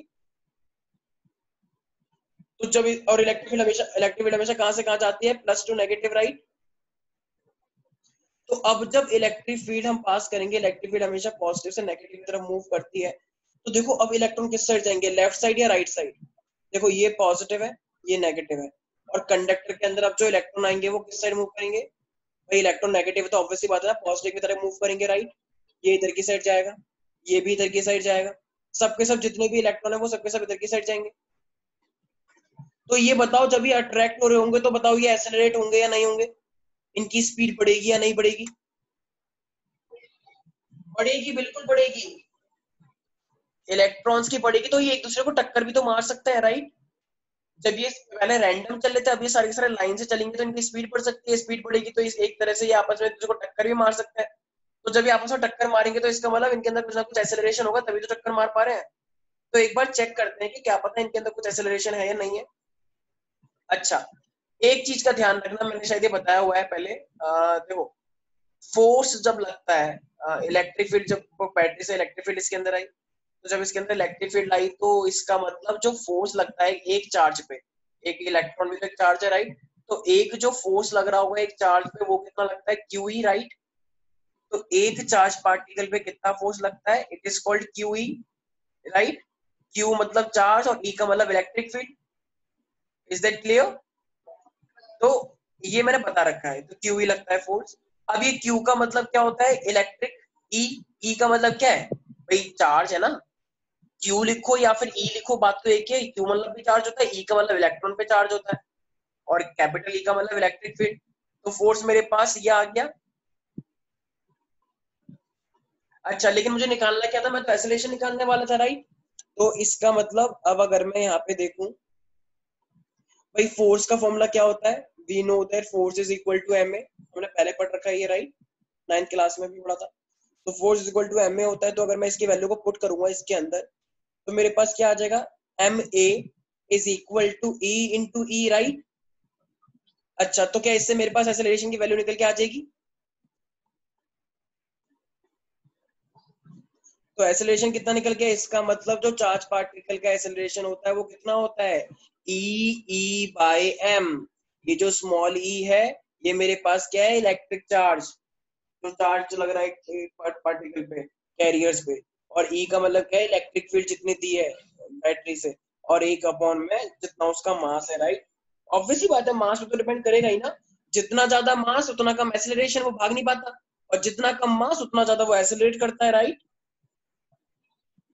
तो जब और इलेक्ट्रिक फील्ड हमेशा कहां से कहां जाती है? Plus two negative, right? तो अब जब इलेक्ट्रिक फील्ड हम पास करेंगे, इलेक्ट्रिक फील्ड हमेशा पॉजिटिव से नेगेटिव की तरफ मूव करती है, तो देखो अब इलेक्ट्रॉन किस साइड जाएंगे? लेफ्ट साइड या राइट साइड? देखो ये पॉजिटिव है, ये नेगेटिव है, और कंडक्टर के अंदर अब जो इलेक्ट्रॉन आएंगे वो किस साइड मूव करेंगे? भाई इलेक्ट्रॉन नेगेटिव है तो ऑब्वियसली बात है ना, पॉजिटिव की तरफ मूव करेंगे, राइट? ये इधर की साइड जाएगा, ये भी इधर की साइड जाएगा, सबके सब जितने भी इलेक्ट्रॉन है वो सबके सब इधर की साइड जाएंगे। तो ये बताओ जब ये अट्रैक्ट हो रहे होंगे तो बताओ ये एक्सेलरेट होंगे या नहीं होंगे? इनकी स्पीड बढ़ेगी या नहीं बढ़ेगी? बढ़ेगी, बिल्कुल बढ़ेगी। इलेक्ट्रॉन्स की बढ़ेगी तो ये एक दूसरे को टक्कर भी तो मार सकते हैं, राइट? जब ये पहले रैंडम चल लेते हैं, अब ये सारे के सारे लाइन से चलेंगे तो इनकी स्पीड बढ़ सकती है, स्पीड बढ़ेगी तो इस एक तरह से ये आपस में एक दूसरे को टक्कर भी मार सकते हैं। तो जब ये आपस में टक्कर मारेंगे तो इसका मतलब इनके अंदर कुछ ना कुछ एक्सेलरेशन होगा, तभी तो टक्कर मार पा रहे हैं। तो एक बार चेक करते हैं कि क्या पता इनके अंदर कुछ एक्सेलरेशन है या नहीं है। अच्छा, एक चीज का ध्यान रखना, मैंने शायद ये बताया हुआ है पहले, देखो फोर्स जब लगता है, इलेक्ट्रिक फील्ड जब बैटरी से इलेक्ट्रिक फील्ड इसके अंदर आई, तो जब इसके अंदर इलेक्ट्रिक फील्ड आई तो इसका मतलब जो फोर्स लगता है एक चार्ज पे, एक इलेक्ट्रॉन भी तो एक चार्ज है, राइट? तो एक जो फोर्स लग रहा होगा एक चार्ज पे वो कितना लगता है? Q E, right? तो एक चार्ज पार्टिकल पे कितना फोर्स लगता है? It is called Q E, right? Q मतलब चार्ज और ई का मतलब electric field. Is that clear? तो ये मैंने बता रखा है, तो क्यू ई लगता है फोर्स। अब ये क्यू का मतलब क्या होता है? इलेक्ट्रिक। ई, ई का मतलब क्या है? भाई चार्ज है ना, क्यू लिखो या फिर ई लिखो, बात तो एक है। क्यू मतलब भी चार्ज होता है, ई का मतलब इलेक्ट्रॉन पे चार्ज होता है, और कैपिटल ई का मतलब इलेक्ट्रिक फील्ड। तो फोर्स मेरे पास ये आ गया। अच्छा, लेकिन मुझे निकालना क्या था? मैं तो एक्सेलरेशन निकालने वाला था, राइट? तो इसका मतलब अब अगर मैं यहाँ पे देखूं, भाई फोर्स का फॉर्मूला क्या होता है? We know that force is equal to M A, हमने पहले पढ़ रखा है ये, राइट? 9th क्लास में भी पढ़ा था। तो force is equal to M A होता है, तो अगर मैं इसकी वैल्यू को पुट करूंगा इसके अंदर, तो मेरे पास क्या आ जाएगा? M A is equal to E into E, right? अच्छा, तो क्या इससे मेरे पास एक्सेलरेशन की वैल्यू निकल के आ जाएगी? तो एक्सेलरेशन कितना निकल गया? इसका मतलब जो चार्ज पार्टिकल का एक्सेलरेशन होता है वो कितना होता है? ई ई बाय एम। ये जो स्मॉल ई है ये मेरे पास क्या है? इलेक्ट्रिक चार्ज, जो चार्ज लग रहा है पार्टिकल पे, कैरियर्स पे। और ई का मतलब क्या है? इलेक्ट्रिक फील्ड जितनी दी है बैटरी से, और एक अपॉन में जितना उसका मास है, राइट? ऑब्वियसली बात है, मास पे तो डिपेंड करेगा ही ना। जितना ज्यादा मास उतना कम एक्सेलरेशन, वो भाग नहीं पाता, और जितना कम मास उतना ज्यादा वो एक्सेलरेट करता है, राइट?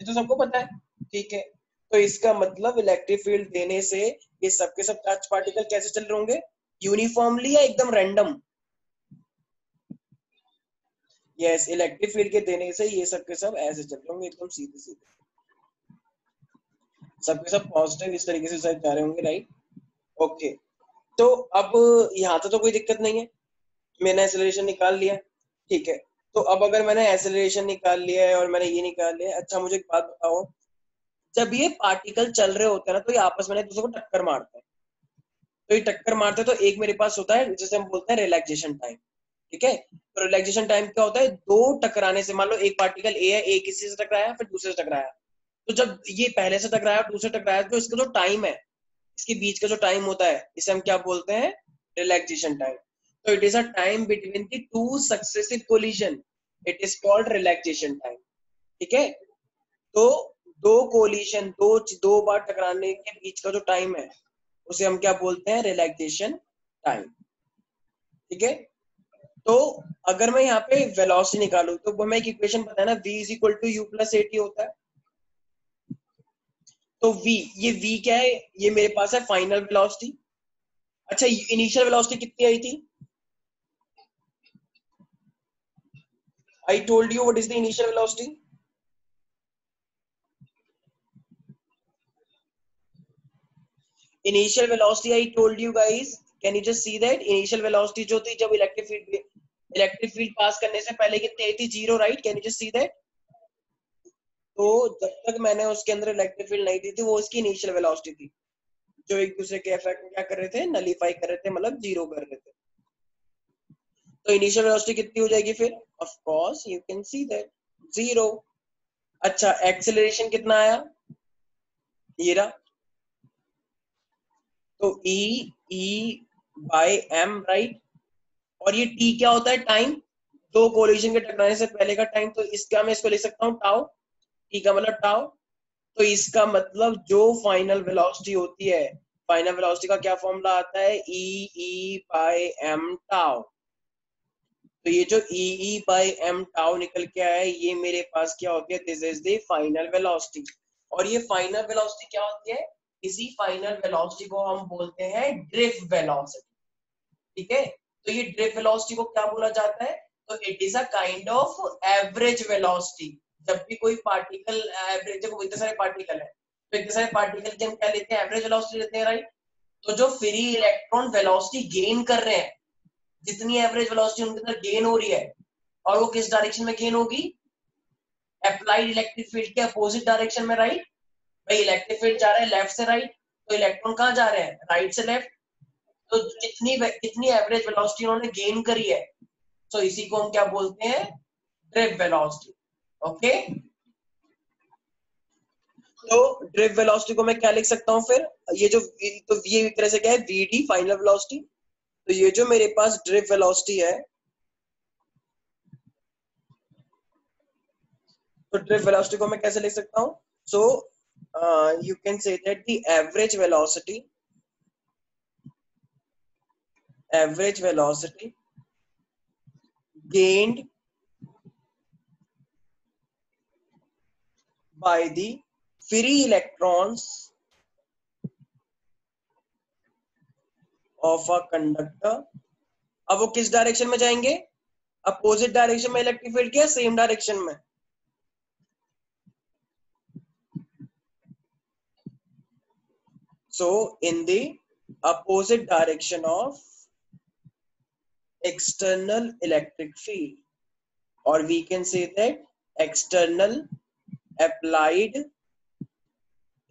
ये तो सबको पता है, ठीक है? तो इसका मतलब इलेक्ट्रिक फील्ड देने से ये सबके सब चार्ज पार्टिकल कैसे चल रहे होंगे? यूनिफॉर्मली या एकदम रैंडम? यस, इलेक्ट्रिक फील्ड के देने से ये सबके सब ऐसे चल रहे होंगे, एकदम सीधे सीधे, सबके सब पॉजिटिव इस तरीके से सब जा रहे होंगे, राइट? ओके। तो अब यहाँ तो कोई दिक्कत नहीं है, मैंने एक्सेलरेशन निकाल लिया, ठीक है? तो अब अगर मैंने एक्सेलरेशन निकाल लिया है और मैंने ये निकाल लिया है, अच्छा मुझे एक बात बताओ, जब ये पार्टिकल चल रहे होते हैं ना तो ये आपस में एक दूसरे को टक्कर मारते हैं। तो ये टक्कर मारते हैं तो एक मेरे पास होता है जिसे हम बोलते हैं रिलैक्सेशन टाइम। ठीक है। तो रिलैक्सेशन टाइम क्या होता है, दो टकराने से, मान लो एक पार्टिकल ए है, ए किसी से टकराया फिर दूसरे से टकराया, तो जब ये पहले से टकराया दूसरे से टकराया, तो इसका जो टाइम है, इसके बीच का जो टाइम होता है, इसे हम क्या बोलते हैं, रिलैक्सेशन टाइम। तो it is a time between the two successive collision, it is called relaxation time. ठीक है। तो दो कोलिशन, दो बार टकराने के बीच का जो टाइम है, उसे हम क्या बोलते हैं, रिलैक्सेशन टाइम। ठीक है। तो अगर मैं यहाँ पे वेलोसिटी निकालू, तो वो मैं एक इक्वेशन पता है ना, v is equal to U plus AT होता है। तो v, ये v क्या है, ये मेरे पास है फाइनल वेलोसिटी। अच्छा, इनिशियल वेलोसिटी कितनी आई थी, आई told you what is the initial velocity. Initial velocity I told you guys, can you just see that, initial velocity जो थी जब इलेक्ट्रिक फील्ड पास करने से पहले कितनी आई थी, zero, right. Can you just see that. तो जब तक मैंने उसके अंदर इलेक्ट्रिक फील्ड नहीं दी थी, वो उसकी इनिशियल वेलोसिटी थी, जो एक दूसरे के इफेक्ट में क्या कर रहे थे, नलीफाई कर रहे थे, मतलब जीरो कर रहे थे। तो इनिशियल वेलोसिटी कितनी हो जाएगी फिर, of course you can see that, zero. अच्छा, एक्सेलरेशन कितना आया, ये रहा, तो ई बाय एम, राइट। और ये टी क्या होता है, टाइम, दो कोलिजन के टकराने से पहले का टाइम। तो इसका मैं इसको लिख सकता हूँ टाउ, टी का मतलब टाउ। तो इसका मतलब जो फाइनल वेलोसिटी होती है, फाइनल वेलोसिटी का क्या फॉर्मूला आता है, ई बाय एम टाउ। तो ये जो ई बाय एम टाउ निकल के आया है, ये मेरे पास क्या होती है, this is the final velocity. और ये फाइनल वेलोसिटी क्या होती है, इसी फाइनल वेलोसिटी को हम बोलते हैं ड्रिफ्ट वेलोसिटी। ठीक है। तो ये ड्रिफ्ट वेलोसिटी को क्या बोला जाता है, तो it is a kind of average velocity. जब भी कोई पार्टिकल एवरेज, देखो इतने सारे पार्टिकल है, तो इतने सारे पार्टिकल की हम क्या लेते हैं, एवरेज वेलोसिटी लेते हैं, राइट। तो जो फ्री इलेक्ट्रॉन वेलोसिटी गेन कर रहे हैं, जितनी एवरेज वेलोसिटी उनके अंदर गेन हो रही है, और वो किस डायरेक्शन में गेन होगी, अप्लाइड इलेक्ट्रिक फील्ड के अपोजिट डायरेक्शन में, राइट। भाई इलेक्ट्रिक फील्ड जा रहा है लेफ्ट से राइट, तो इलेक्ट्रॉन कहाँ जा रहे हैं, राइट से लेफ्ट। तो कितनी कितनी एवरेज वेलोसिटी उन्होंने गेन करी है, तो इसी को हम क्या बोलते हैं, ड्रिफ्ट वेलोसिटी। ओके। तो ड्रिफ्ट वेलोसिटी को मैं क्या लिख सकता हूँ फिर, ये जो तो ये एक तरह से क्या है, वीडी फाइनल वेलोसिटी। तो ये जो मेरे पास ड्रिफ्ट वेलोसिटी है, तो ड्रिफ्ट वेलोसिटी को मैं कैसे लिख सकता हूँ, so you can say that the average velocity gained by the free electrons of a conductor। अब वो किस डायरेक्शन में जाएंगे, अपोजिट डायरेक्शन में इलेक्ट्रिक फील्ड के, सेम डायरेक्शन में। So in the opposite direction of external electric field, or we can say that external applied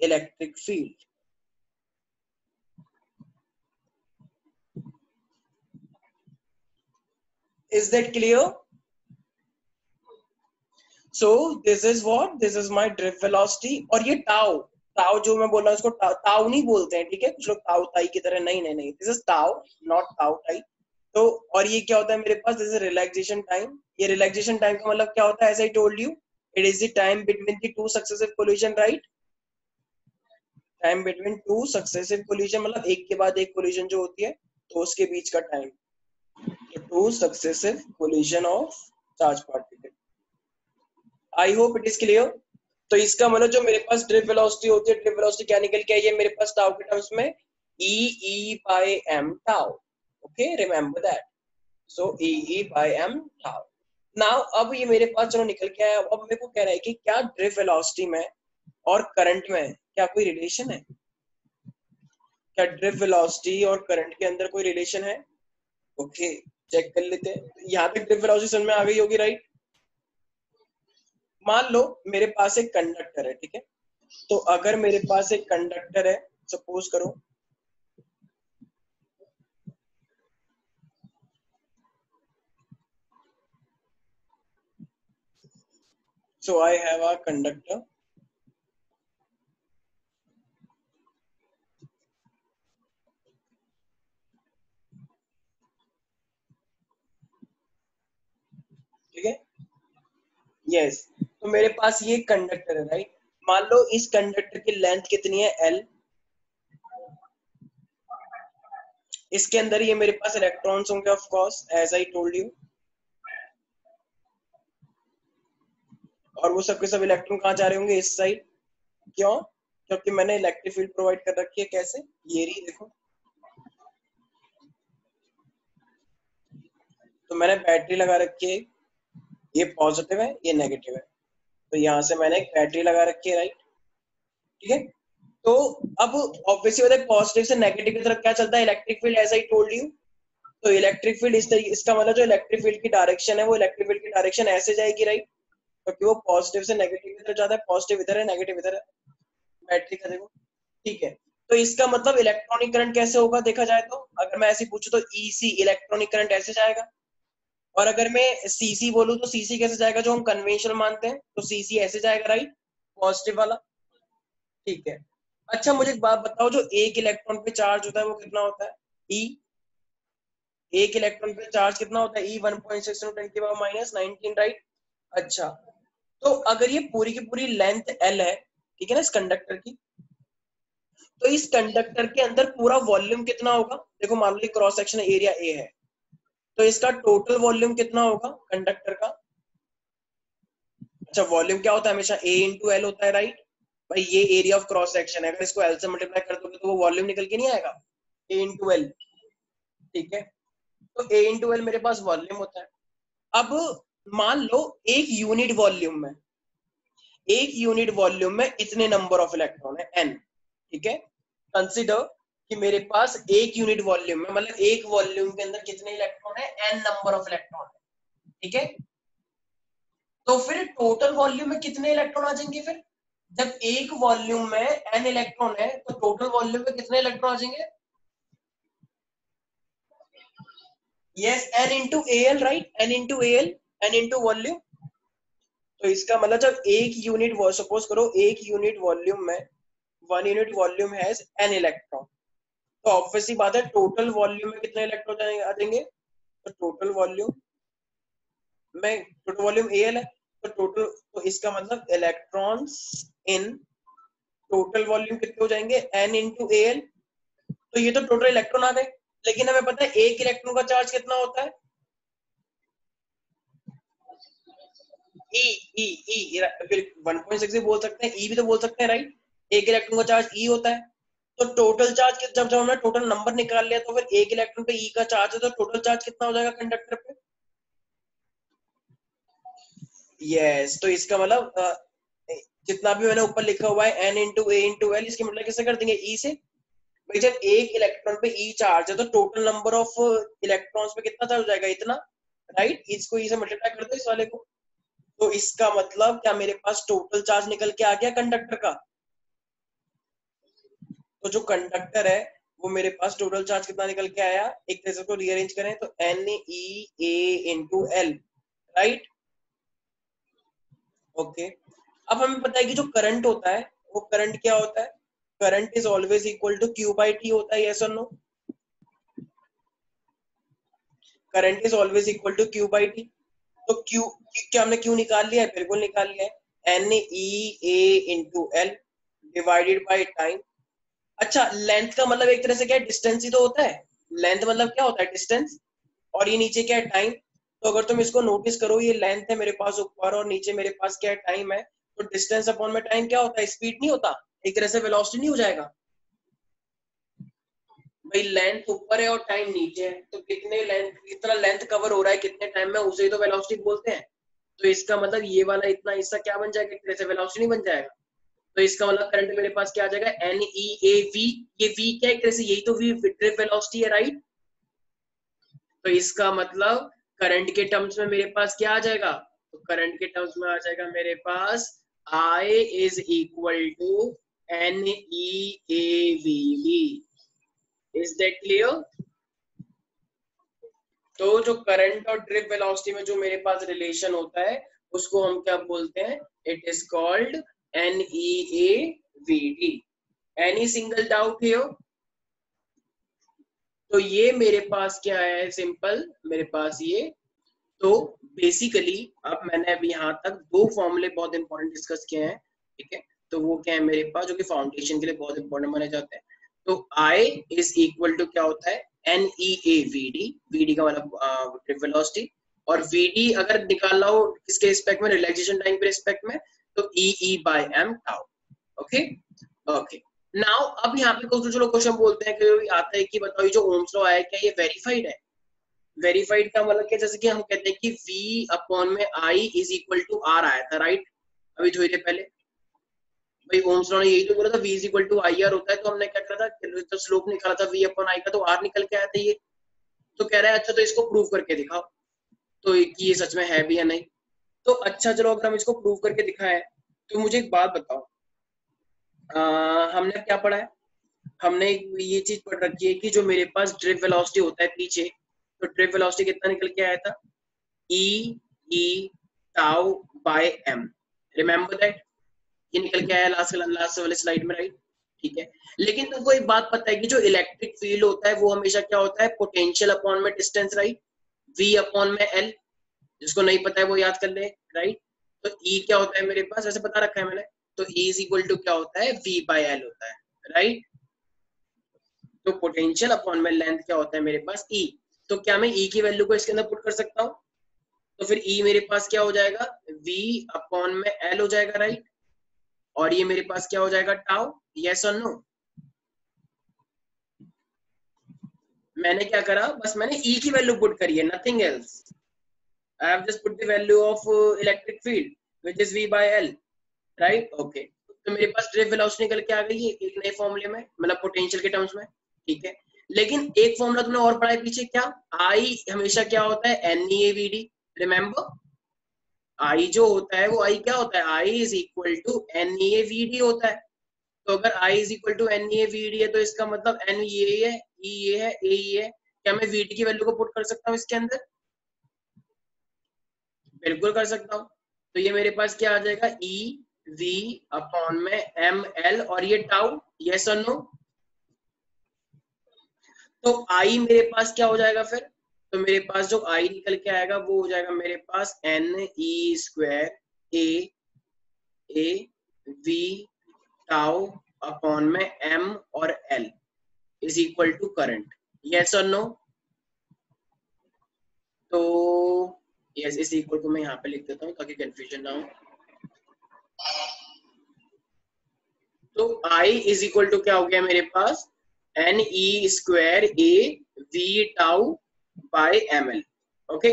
electric field। Is that clear? So this is what, this is my drift velocity। और ये tau, tau जो मैं बोल रहा हूँ इसको tau नहीं बोलते हैं, ठीक है, कुछ लोग टाउ ताई की तरह, नहीं नहीं नहीं, this is tau, not tau ताई। तो और ये क्या होता है मेरे पास, दिस इज रिलैक्सेशन टाइम। ये रिलैक्सेशन टाइम का मतलब क्या होता है, as I told you, it is the time between the two successive collision, right. Time between two successive collision मतलब एक के बाद एक कोलिजन जो होती है, तो उसके बीच का time, to successive collision of charge particle. I hope it is clear. तो इसका मतलब जो मेरे पास ड्रिफ्ट वेलोसिटी होती है, ड्रिफ्ट वेलोसिटी क्या निकल के आई है मेरे पास टाउ के टर्म्स में, E by M tau. Okay, remember that. So E by M tau. Now अब ये मेरे पास चलो निकल के आया, अब मेरे को कह रहा है कि क्या ड्रिफ्ट वेलोसिटी में और करंट में क्या कोई रिलेशन है, क्या ड्रिफ्ट वेलोसिटी और करंट के अंदर कोई रिलेशन है। ओके, चेक कर लेते हैं। यहाँ तक ड्रिफ्ट वेलोसिटी समझ में आ गई होगी, राइट। मान लो मेरे पास एक कंडक्टर है, ठीक है। तो अगर मेरे पास एक कंडक्टर है, सपोज करो, So I have a conductor. ठीक है, यस। तो मेरे पास ये कंडक्टर है, राइट। मान लो इस कंडक्टर की लेंथ कितनी है, L। इसके अंदर ये मेरे पास इलेक्ट्रॉन्स होंगे, of course, as I told you. और वो सब के सब इलेक्ट्रॉन कहाँ जा रहे होंगे, इस साइड। क्यों? क्योंकि मैंने इलेक्ट्रिक फील्ड प्रोवाइड कर रखी है। कैसे? ये रही, देखो। तो मैंने बैटरी लगा रखी है, ये पॉजिटिव है, ये नेगेटिव है। तो यहाँ से मैंने एक बैटरी लगा रखी है, राइट। ठीक है। तो अब ऑब्वियसली होता है पॉजिटिव से नेगेटिव की तरफ क्या चलता है, electric field, as I told you. तो इलेक्ट्रिक फील्ड इस तरीके, इसका मतलब जो इलेक्ट्रिक फील्ड की डायरेक्शन है वो इलेक्ट्रिक फील्ड की डायरेक्शन ऐसे जाएगी, राइट। क्योंकि वो पॉजिटिव से नेगेटिव की तरफ जाता है, पॉजिटिव इधर है, नेगेटिव इधर है। बैटरी का देखो, ठीक है। तो इसका मतलब इलेक्ट्रॉनिक करंट कैसे होगा देखा जाए तो, अगर मैं ऐसे पूछूं तो ईसी इलेक्ट्रॉनिक करंट ऐसे जाएगा। और अगर मैं सीसी बोलूं तो सीसी कैसे जाएगा, जो हम कन्वेंशनल मानते हैं, तो सीसी ऐसे जाएगा, राइट, पॉजिटिव वाला। ठीक है। अच्छा मुझे एक बात बताओ, जो एक इलेक्ट्रॉन पे चार्ज होता है वो कितना होता है, ई। एक इलेक्ट्रॉन पे चार्ज कितना होता है, ई 1.6 × 10⁻⁻⁹, राइट। अच्छा, तो अगर ये पूरी की पूरी लेंथ एल है, ठीक है ना, इस कंडक्टर की, तो इस कंडक्टर के अंदर पूरा वॉल्यूम कितना होगा। देखो मान लो क्रॉस सेक्शन एरिया ए है, तो इसका टोटल वॉल्यूम कितना होगा कंडक्टर का। अच्छा, वॉल्यूम क्या होता है, हमेशा ए इंटू एल होता है, राइट। भाई ये एरिया ऑफ क्रॉस सेक्शन है, अगर इसको एल से मल्टीप्लाई कर दोगे तो वो वॉल्यूम निकल के नहीं आएगा, ए इंटू एल। ठीक है। तो ए इंटू एल मेरे पास वॉल्यूम होता है। अब मान लो एक यूनिट वॉल्यूम में, एक यूनिट वॉल्यूम में इतने नंबर ऑफ इलेक्ट्रॉन है, एन। ठीक है। कंसिडर कि मेरे पास एक यूनिट वॉल्यूम में, मतलब एक वॉल्यूम के अंदर कितने इलेक्ट्रॉन है, एन नंबर ऑफ इलेक्ट्रॉन है। ठीक है। तो फिर टोटल वॉल्यूम में कितने इलेक्ट्रॉन आ जाएंगे फिर, जब एक वॉल्यूम में एन इलेक्ट्रॉन है तो टोटल वॉल्यूम में कितने इलेक्ट्रॉन आ जाएंगे। Yes, N into A L, right, N into A L, N into volume. तो इसका मतलब जब एक यूनिट, सपोज करो एक यूनिट वॉल्यूम में, one unit volume has N electron, तो ऑब्वियसली बात है टोटल वॉल्यूम में कितने इलेक्ट्रॉन आ जाएंगे। तो टोटल वॉल्यूम ए एल है, तो टोटल, तो इसका मतलब इलेक्ट्रॉन्स इन टोटल वॉल्यूम कितने हो जाएंगे, एन इंटू ए एल। तो ये तो टोटल इलेक्ट्रॉन आ गए, लेकिन हमें पता है एक इलेक्ट्रॉन का चार्ज कितना होता है, ई ई ई। फिर 1.6 भी बोल सकते हैं, ई भी तो बोल सकते हैं, राइट। एक इलेक्ट्रॉन का चार्ज ई होता है। तो टोटल चार्ज जब जब हमने टोटल नंबर निकाल लिया, तो फिर एक इलेक्ट्रॉन पे ई का चार्ज है, तो टोटल चार्ज कितना हो जाएगा कंडक्टर पे। यस, तो इसका मतलब जितना भी मैंने ऊपर लिखा हुआ है एन इंटू ए इंटू एल, इसके मतलब कैसे कर देंगे, ई से। भाई जब एक इलेक्ट्रॉन पे ई चार्ज है तो टोटल नंबर ऑफ इलेक्ट्रॉन्स पे कितना चार्ज हो जाएगा, इतना, राइट। इसको ई से मल्टीप्लाई कर दो इस वाले को। तो इसका मतलब क्या, मेरे पास टोटल चार्ज निकल के आ गया कंडक्टर का। तो जो कंडक्टर है वो मेरे पास टोटल चार्ज कितना निकल के आया, एक तरह से को रीअरेंज करें तो N E A into L, right. Okay. अब हमें पता है कि जो करंट होता है वो करंट क्या होता है, current is always equal to Q by T होता है, यस और no. Current is always equal to Q by T. तो क्यू, क्या हमने क्यू निकाल लिया है, बिल्कुल निकाल लिया है, N E A into L divided by time. अच्छा, लेंथ का मतलब एक तरह से क्या है, डिस्टेंस ही तो होता है। लेंथ मतलब क्या होता है, डिस्टेंस। और ये नीचे क्या है, टाइम। तो अगर तुम इसको नोटिस करो, ये लेंथ है मेरे पास ऊपर और नीचे मेरे पास क्या है, टाइम है। तो डिस्टेंस अपॉन में टाइम क्या होता है, स्पीड नहीं होता, एक तरह से वेलोसिटी नहीं हो जाएगा। भाई लेंथ ऊपर है और टाइम नीचे है, तो कितना लेंथ कवर हो रहा है कितने टाइम में, उसे ही तो वेलोसिटी बोलते हैं। तो इसका मतलब ये वाला इतना हिस्सा क्या बन जाएगा, एक तरह से वेलोसिटी बन जाएगा। तो इसका मतलब करंट मेरे पास क्या आ जाएगा, एन ई ए वी। ये वी क्या, एक तरह से यही तो वी ड्रिफ्ट वेलोसिटी है, राइट। तो इसका मतलब करंट के टर्म्स में मेरे पास क्या आ जाएगा, तो करंट के टर्म्स में आ जाएगा मेरे पास I is equal to N E A V V. Is that clear. तो जो करंट और ड्रिफ्ट वेलोसिटी में जो मेरे पास रिलेशन होता है उसको हम क्या बोलते हैं, It is called NEAVD. Any single doubt here? तो ये मेरे पास क्या है, सिंपल मेरे पास ये। तो बेसिकली अब मैंने अभी यहाँ तक दो फॉर्मूले बहुत इंपॉर्टेंट डिस्कस किए हैं, ठीक है। तो वो क्या है मेरे पास, जो कि फाउंडेशन के लिए बहुत इंपॉर्टेंट माने जाते हैं। तो I इज इक्वल टू क्या होता है, NEAVD, VD का मतलब ट्रिप वेलोसिटी, और VD अगर निकालना हो किसके रिस्पेक्ट में, रिलैक्सेशन टाइम के रिस्पेक्ट में, तो EE/m tau. Okay okay. Now अब यहाँ पे कुछ लोग क्वेश्चन बोलते हैं कि आता है कि बताओ जो ओम्स लॉ है क्या ये वेरीफाइड है? वेरीफाइड का मतलब क्या, जैसे कि हम कहते हैं कि V अपॉन में I is equal to R आया था, राइट? अभी थोड़ी देर पहले भाई ओम्स लॉ ने यही तो बोला था V is equal to IR होता है। तो हमने क्या करा था, तो स्लोप निकाला था V अपॉन I का, तो R निकल के आया था ये। तो कह रहा है अच्छा तो इसको प्रूव करके दिखाओ, तो ये सच में है भी या नहीं। तो अच्छा चलो अगर हम इसको प्रूव करके दिखाएं, तो मुझे एक बात बताओ, हमने क्या पढ़ा है, हमने ये चीज पढ़ रखी है कि जो मेरे पास ड्रिप वेलोसिटी होता है पीछे, तो ड्रिप वेलोसिटी कितना निकल के आया था, E tau by m। Remember that, ये निकल के आया लास्ट वाले स्लाइड में, राइट? ठीक है। लेकिन तुमको एक बात पता है कि जो इलेक्ट्रिक फील्ड होता है वो हमेशा क्या होता है, पोटेंशियल अपॉन में डिस्टेंस, राइट? V अपॉन में L। जिसको नहीं पता है वो याद कर ले, राइट? तो E क्या होता है मेरे पास, ऐसे बता रखा है मैंने। तो E इज इक्वल टू क्या होता है, V बाय L होता है, राइट? तो पोटेंशियल अपॉन में लेंथ क्या होता है मेरे पास, E। तो क्या मैं E की वैल्यू को इसके अंदर पुट कर सकता हूँ? तो फिर E मेरे पास क्या हो जाएगा, V अपॉन में L हो जाएगा, राइट? और ये मेरे पास क्या हो जाएगा, टाउ। यस और नो? मैंने क्या करा, बस मैंने E की वैल्यू पुट करी है, nothing else. I have just put the value of electric field which is V by L, right? Okay. तो मेरे पास ड्रिप वेलोसिटी निकल के आ गई है एक नए फॉर्मूले में, मतलब पोटेंशियल के टर्म्स में, ठीक है। लेकिन एक फॉर्मूला तुमने और पढ़ा है पीछे, क्या I हमेशा क्या होता है, NEAVD। रिमेम्बर, I जो होता है वो I क्या होता है, I is equal to NEAVD होता है। तो अगर I is equal to NEAVD है तो इसका मतलब N ये है, E ये है, A ये है। क्या मैं VD की वैल्यू को पुट कर सकता हूँ इसके अंदर? बिल्कुल कर सकता हूँ। तो ये मेरे पास क्या आ जाएगा, E V अपॉन में ML, और ये टाउ। यस और नो? तो I मेरे पास क्या हो जाएगा फिर, तो मेरे पास जो I निकल के आएगा वो हो जाएगा मेरे पास NE² A V tau upon में M और L is equal to current. Yes और नो? तो यस इज इक्वल टू, मैं यहाँ पे लिख देता हूँ ताकि कंफ्यूजन ना हो। तो I इज इक्वल टू क्या हो गया मेरे पास, NE² A V tau by ML। Okay.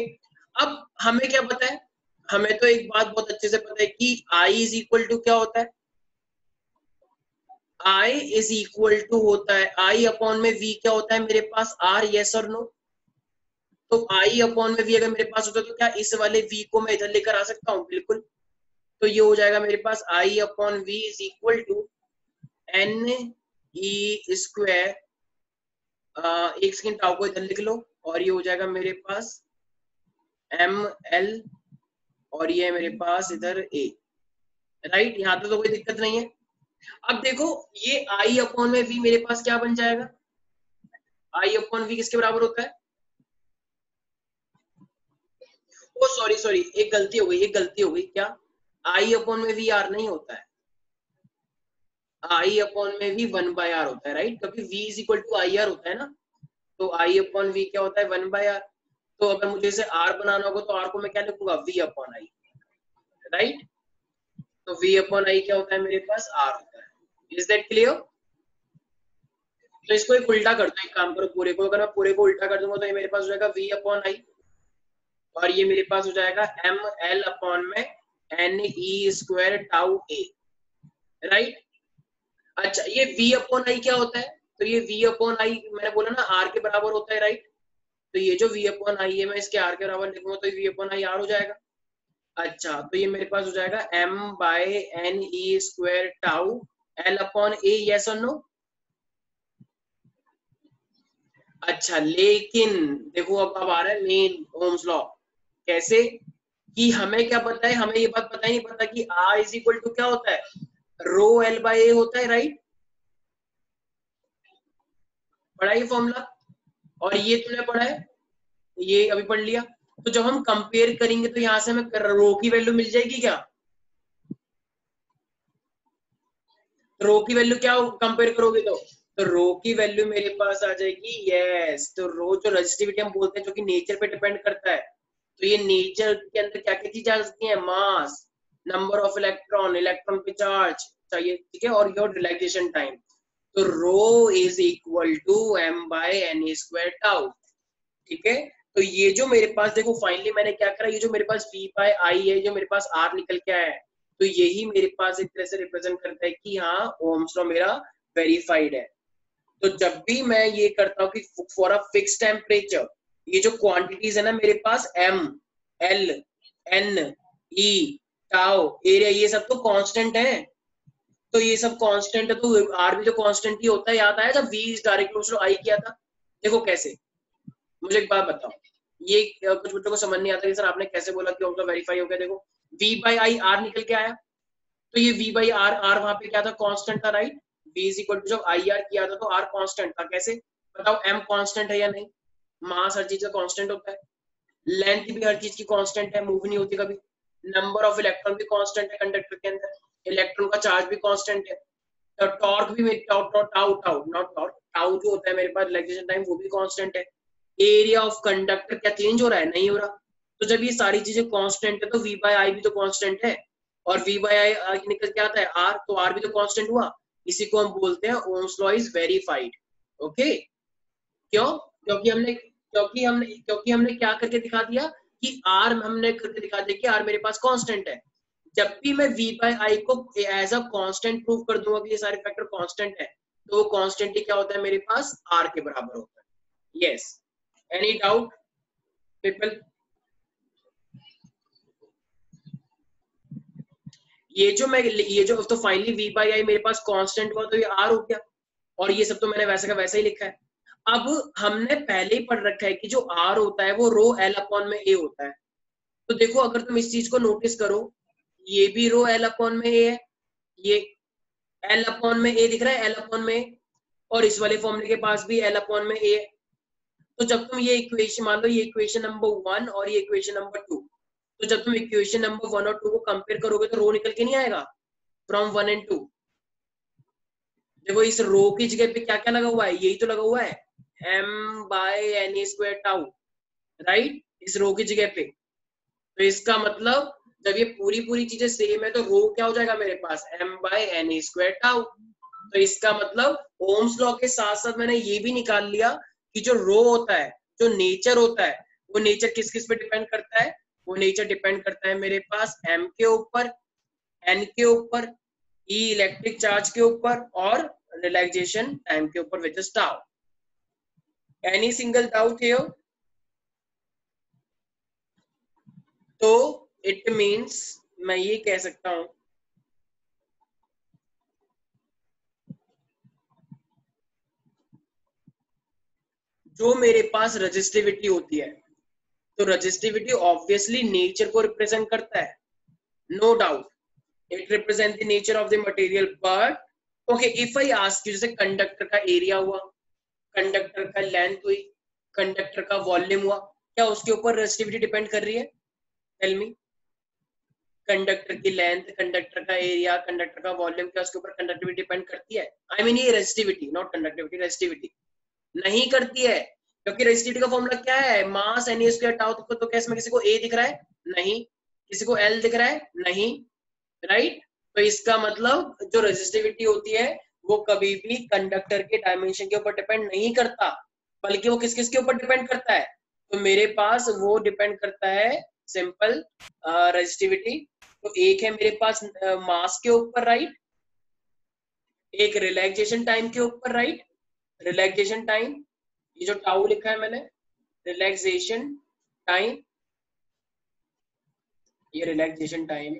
अब हमें क्या पता है, हमें तो एक बात बहुत अच्छे से पता है कि I इज इक्वल टू क्या होता है, I इज इक्वल टू होता है I अपॉन में V क्या होता है मेरे पास, R। यस और नो? तो I अपॉन में V अगर मेरे पास होता है तो क्या इस वाले V को मैं इधर लेकर आ सकता हूँ? बिल्कुल। तो ये हो जाएगा मेरे पास I upon V is equal to NE², एक सेकंड टाउ को इधर लिख लो, और ये हो जाएगा मेरे पास ML, और ये है मेरे पास इधर A, राइट? यहाँ तो कोई दिक्कत नहीं है। अब देखो ये I अपॉन में V मेरे पास क्या बन जाएगा, I अपॉन V किसके बराबर होता है, ओ सॉरी सॉरी, एक गलती हो गई, एक गलती हो गई। क्या I अपॉन में V R नहीं होता है, I अपॉन में V 1/R होता है, राइट? क्योंकि V is equal to IR होता है ना। तो I अपॉन V क्या होता है, 1/R। तो अगर मुझे इसे R बनाना होगा तो R को मैं क्या लिखूंगा, V अपॉन I, राइट? तो V अपॉन I क्या होता है मेरे पास, R होता है। Is that clear? तो इसको एक उल्टा कर दो, एक काम करो, पूरे को अगर मैं पूरे को उल्टा कर दूंगा तो ये मेरे पास हो जाएगा V अपॉन I, और ये मेरे पास हो जाएगा ML अपॉन में NE² टाउ A, राइट? अच्छा ये V अपॉन I क्या होता है, तो ये V अपॉन I मैंने बोला ना R के बराबर होता है, राइट? तो ये जो V अपॉन I है मैं इसके R के बराबर लिखूंगा तो V अपॉन I R हो जाएगा। अच्छा तो ये मेरे पास हो जाएगा M/NE² tau L upon A। Yes और नो? अच्छा लेकिन देखो अब आ रहा है मेन ओम्स लॉ। कैसे? कि हमें क्या पता है, हमें ये बात पता ही नहीं पता कि R इज इक्वल टू क्या होता है, रो L बाय A होता है, राइट? पढ़ा ये फॉर्मूला, और ये तूने पढ़ा है, ये अभी पढ़ लिया। तो जब हम कंपेयर करेंगे तो यहाँ से हमें रो की वैल्यू मिल जाएगी क्या? रो की वैल्यू क्या कंपेयर करोगे तो रो की वैल्यू मेरे पास आ जाएगी, यस। तो रो जो रजिस्टिविटी हम बोलते हैं, जो कि नेचर पे डिपेंड करता है, तो ये नेचर के अंदर क्या क्या चीजें आ सकती हैं, mass, number of electron, electron पे चार्ज चाहिए, ठीक है, और योर रिलैक्सेशन टाइम। तो rho is equal to m by N square tau, ठीक है। तो ये जो मेरे पास देखो फाइनली मैंने क्या करा, ये जो मेरे पास v बाय आई है, जो मेरे पास r निकल के आया है, तो यही मेरे पास एक तरह से रिप्रेजेंट करता है कि हाँ ओम्स लॉ मेरा वेरीफाइड है। तो जब भी मैं ये करता हूँ कि फॉर अ फिक्स टेम्परेचर, ये जो क्वांटिटीज है ना मेरे पास, m, l, n, e, tau, area, ये सब तो कांस्टेंट है। तो ये सब कांस्टेंट है, तो आर भी तो कांस्टेंट ही होता है। याद आया जब v इज डायरेक्टली आई किया था, देखो कैसे, मुझे एक बात बताओ, ये कुछ बच्चों को समझ नहीं आता कि सर आपने कैसे बोला कि ऑप्शन वेरीफाई हो गया। देखो v बाई आई आर निकल के आया, तो ये v बाई आर, आर वहां पे क्या था, कांस्टेंट था, right? v is equal to, जब आई आर किया था तो r कांस्टेंट था, कैसे बताओ, m कांस्टेंट है या नहीं? मास हर चीज का कांस्टेंट होता है, लेंथ भी हर चीज की कांस्टेंट है, मूव नहीं होती कभी। नंबर ऑफ इलेक्ट्रॉन भी कांस्टेंट है कंडक्टर के अंदर, इलेक्ट्रॉन का चार्ज भी कांस्टेंट है। तो टॉर्क भी मेरी tau tau tau tau not torque, tau जो होता है मेरे पास रिलैक्सेशन टाइम, वो भी कांस्टेंट है। एरिया ऑफ कंडक्टर क्या चेंज हो रहा है, नहीं हो रहा। तो जब ये सारी चीजें कांस्टेंट है तो v बाय आई भी तो कांस्टेंट है, और v बाय आई निकल के आता है r, तो r भी तो कांस्टेंट हुआ। इसी को हम बोलते हैं Ohm's law is verified. Okay, क्यों? क्योंकि हमने क्या करके दिखा दिया कि r, हमने करके दिखा दिया कि r मेरे पास कांस्टेंट है। जब भी मैं v बाय आई को एज अ कांस्टेंट प्रूव कर दूंगा कि ये सारे फैक्टर कांस्टेंट है, तो वो कांस्टेंट ही क्या होता है मेरे पास, r के बराबर होता है। Yes, any doubt people? ये जो तो फाइनली v बाई आई मेरे पास कांस्टेंट हुआ, तो ये r हो गया, और ये सब तो मैंने वैसे का वैसा ही लिखा है। अब हमने पहले ही पढ़ रखा है कि जो r होता है वो रो l अपॉन में a होता है। तो देखो अगर तुम इस चीज को नोटिस करो, ये भी रो l अपॉन में a है, ये l अपॉन में a दिख रहा है, l अपॉन में a, और इस वाले फॉर्मूले के पास भी l अपॉन में a है। तो जब तुम ये इक्वेशन मान लो, ये इक्वेशन नंबर 1 और ये इक्वेशन नंबर 2, तो जब तुम इक्वेशन नंबर 1 और 2 को कंपेयर करोगे तो रो निकल के नहीं आएगा फ्रॉम 1 एंड 2। देखो इस रो की जगह पे क्या क्या लगा हुआ है, यही तो लगा हुआ है, m by N square tau, right, इस रो की जगह पे। तो इसका मतलब जब ये पूरी पूरी चीजें सेम है तो रो क्या हो जाएगा मेरे पास, m by N square tau. तो इसका मतलब ओम्स लॉ के साथ साथ मैंने ये भी निकाल लिया कि जो रो होता है, जो नेचर होता है, वो नेचर किस किस पे डिपेंड करता है, वो नेचर डिपेंड करता है मेरे पास m के ऊपर, n के ऊपर, ई इलेक्ट्रिक चार्ज के ऊपर, और रिलैक्सेशन टाइम के ऊपर which is tau. Any single doubt here? तो इट मींस मैं ये कह सकता हूं, जो मेरे पास रजिस्टिविटी होती है, तो रजिस्टिविटी ऑब्वियसली नेचर को रिप्रेजेंट करता है, no doubt it represent the nature of the material. But okay, if I ask you, जैसे कंडक्टर का एरिया हुआ, कंडक्टर का लेंथ हुई, कंडक्टर का वॉल्यूम हुआ, क्या उसके ऊपर रेजिस्टिविटी डिपेंड कर रही है? टेल मी, कंडक्टर की लेंथ, कंडक्टर का एरिया, कंडक्टर का वॉल्यूम, क्या उसके ऊपर कंडक्टिविटी डिपेंड करती है? आई मीन ये रेजिस्टिविटी, नॉट कंडक्टिविटी, रेजिस्टिविटी नहीं करती है। क्योंकि रेजिस्टिविटी का फॉर्मूला क्या है, मास एन स्क्वायर टाउ। तो क्या इसमें किसी को ए दिख रहा है? नहीं। किसी को एल दिख रहा है? नहीं, राइट। तो इसका मतलब जो रेजिस्टिविटी होती है वो कभी भी कंडक्टर के डायमेंशन के ऊपर डिपेंड नहीं करता, बल्कि वो किस किस के ऊपर डिपेंड करता है, तो मेरे पास वो डिपेंड करता है सिंपल रेजिस्टिविटी। तो एक है मेरे पास मास के ऊपर, राइट, एक रिलैक्सेशन टाइम के ऊपर, राइट, रिलैक्सेशन टाइम, ये जो टाउ लिखा है मैंने, रिलैक्सेशन टाइम, ये रिलैक्सेशन टाइम,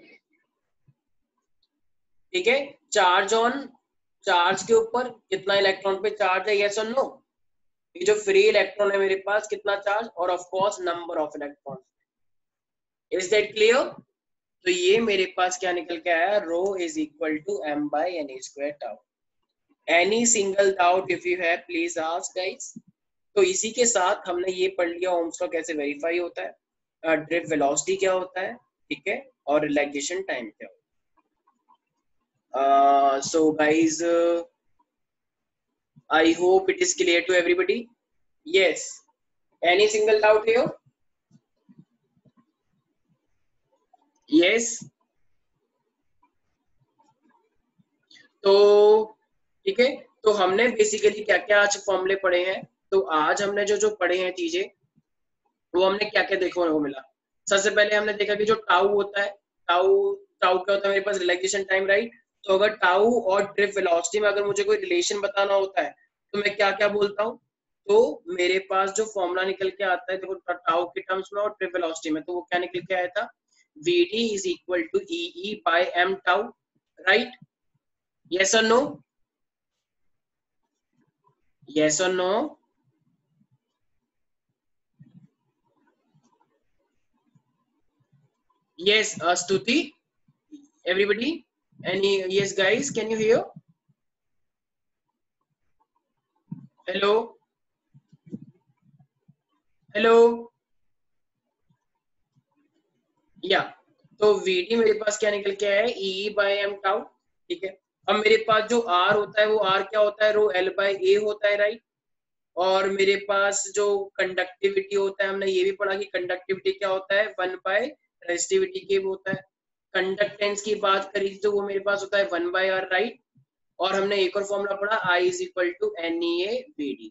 ठीक है। चार्ज ऑन, चार्ज के ऊपर कितना इलेक्ट्रॉन पे चार्ज है, यस और नो। ये जो फ्री इलेक्ट्रॉन है मेरे पास, कितना चार्ज, और of course number of electron. Is that clear? तो ये मेरे पास क्या निकल के आया, rho is equal to M by N square tau. Any single doubt if you have please ask guys. तो इसी के साथ हमने ये पढ़ लिया ओम्स लॉ कैसे वेरीफाई होता है, ड्रिफ्ट वेलोसिटी क्या होता है, ठीक है, और रिलैक्सेशन टाइम क्या होता है। So guys, I hope it is clear to everybody. Yes. Any single doubt here? Yes. तो ठीक है, तो हमने बेसिकली क्या क्या आज फॉर्मूले पढ़े हैं। तो आज हमने जो जो पढ़े हैं चीजें, वो हमने क्या क्या देखने को मिला। सबसे पहले हमने देखा कि जो टाउ होता है, टाउ टाउ क्या होता है मेरे पास, रिलैक्सेशन टाइम, राइट। तो अगर टाउ और ड्रिफ्ट वेलोसिटी में अगर मुझे कोई रिलेशन बताना होता है तो मैं क्या क्या बोलता हूँ। तो मेरे पास जो फॉर्मूला निकल के आता है देखो टाउ के टर्म्स में और ड्रिफ्ट वेलोसिटी में, तो वो क्या निकल के आया था, vd is equal to E by M tau, right. Yes और नो? यस और no? yes, Stuti, everybody, any yes guys, can you hear? Hello, hello, या तो vd मेरे पास क्या निकल के आया है, ई बाय एम टाउ, ठीक है। अब मेरे पास जो r होता है वो r क्या होता है, रो l बाय a होता है, राइट। और मेरे पास जो कंडक्टिविटी होता है, हमने ये भी पढ़ा कि कंडक्टिविटी क्या होता है, 1 बाय रेजिस्टिविटी के होता है। कंडक्टेंस की बात करी तो वो मेरे पास होता है 1/r, राइट। और हमने एक और फॉर्मूला पढ़ा, I is equal to NeA/Vd,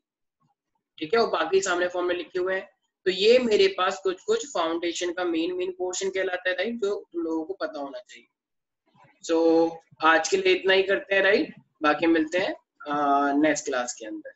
ठीक है, और बाकी सामने फॉर्म में लिखे हुए हैं। तो ये मेरे पास कुछ कुछ फाउंडेशन का मेन मेन पोर्शन कहलाता है, राइट, जो तुम लोगों को पता होना चाहिए। सो आज के लिए इतना ही करते हैं, राइट। बाकी मिलते हैं नेक्स्ट क्लास के अंदर।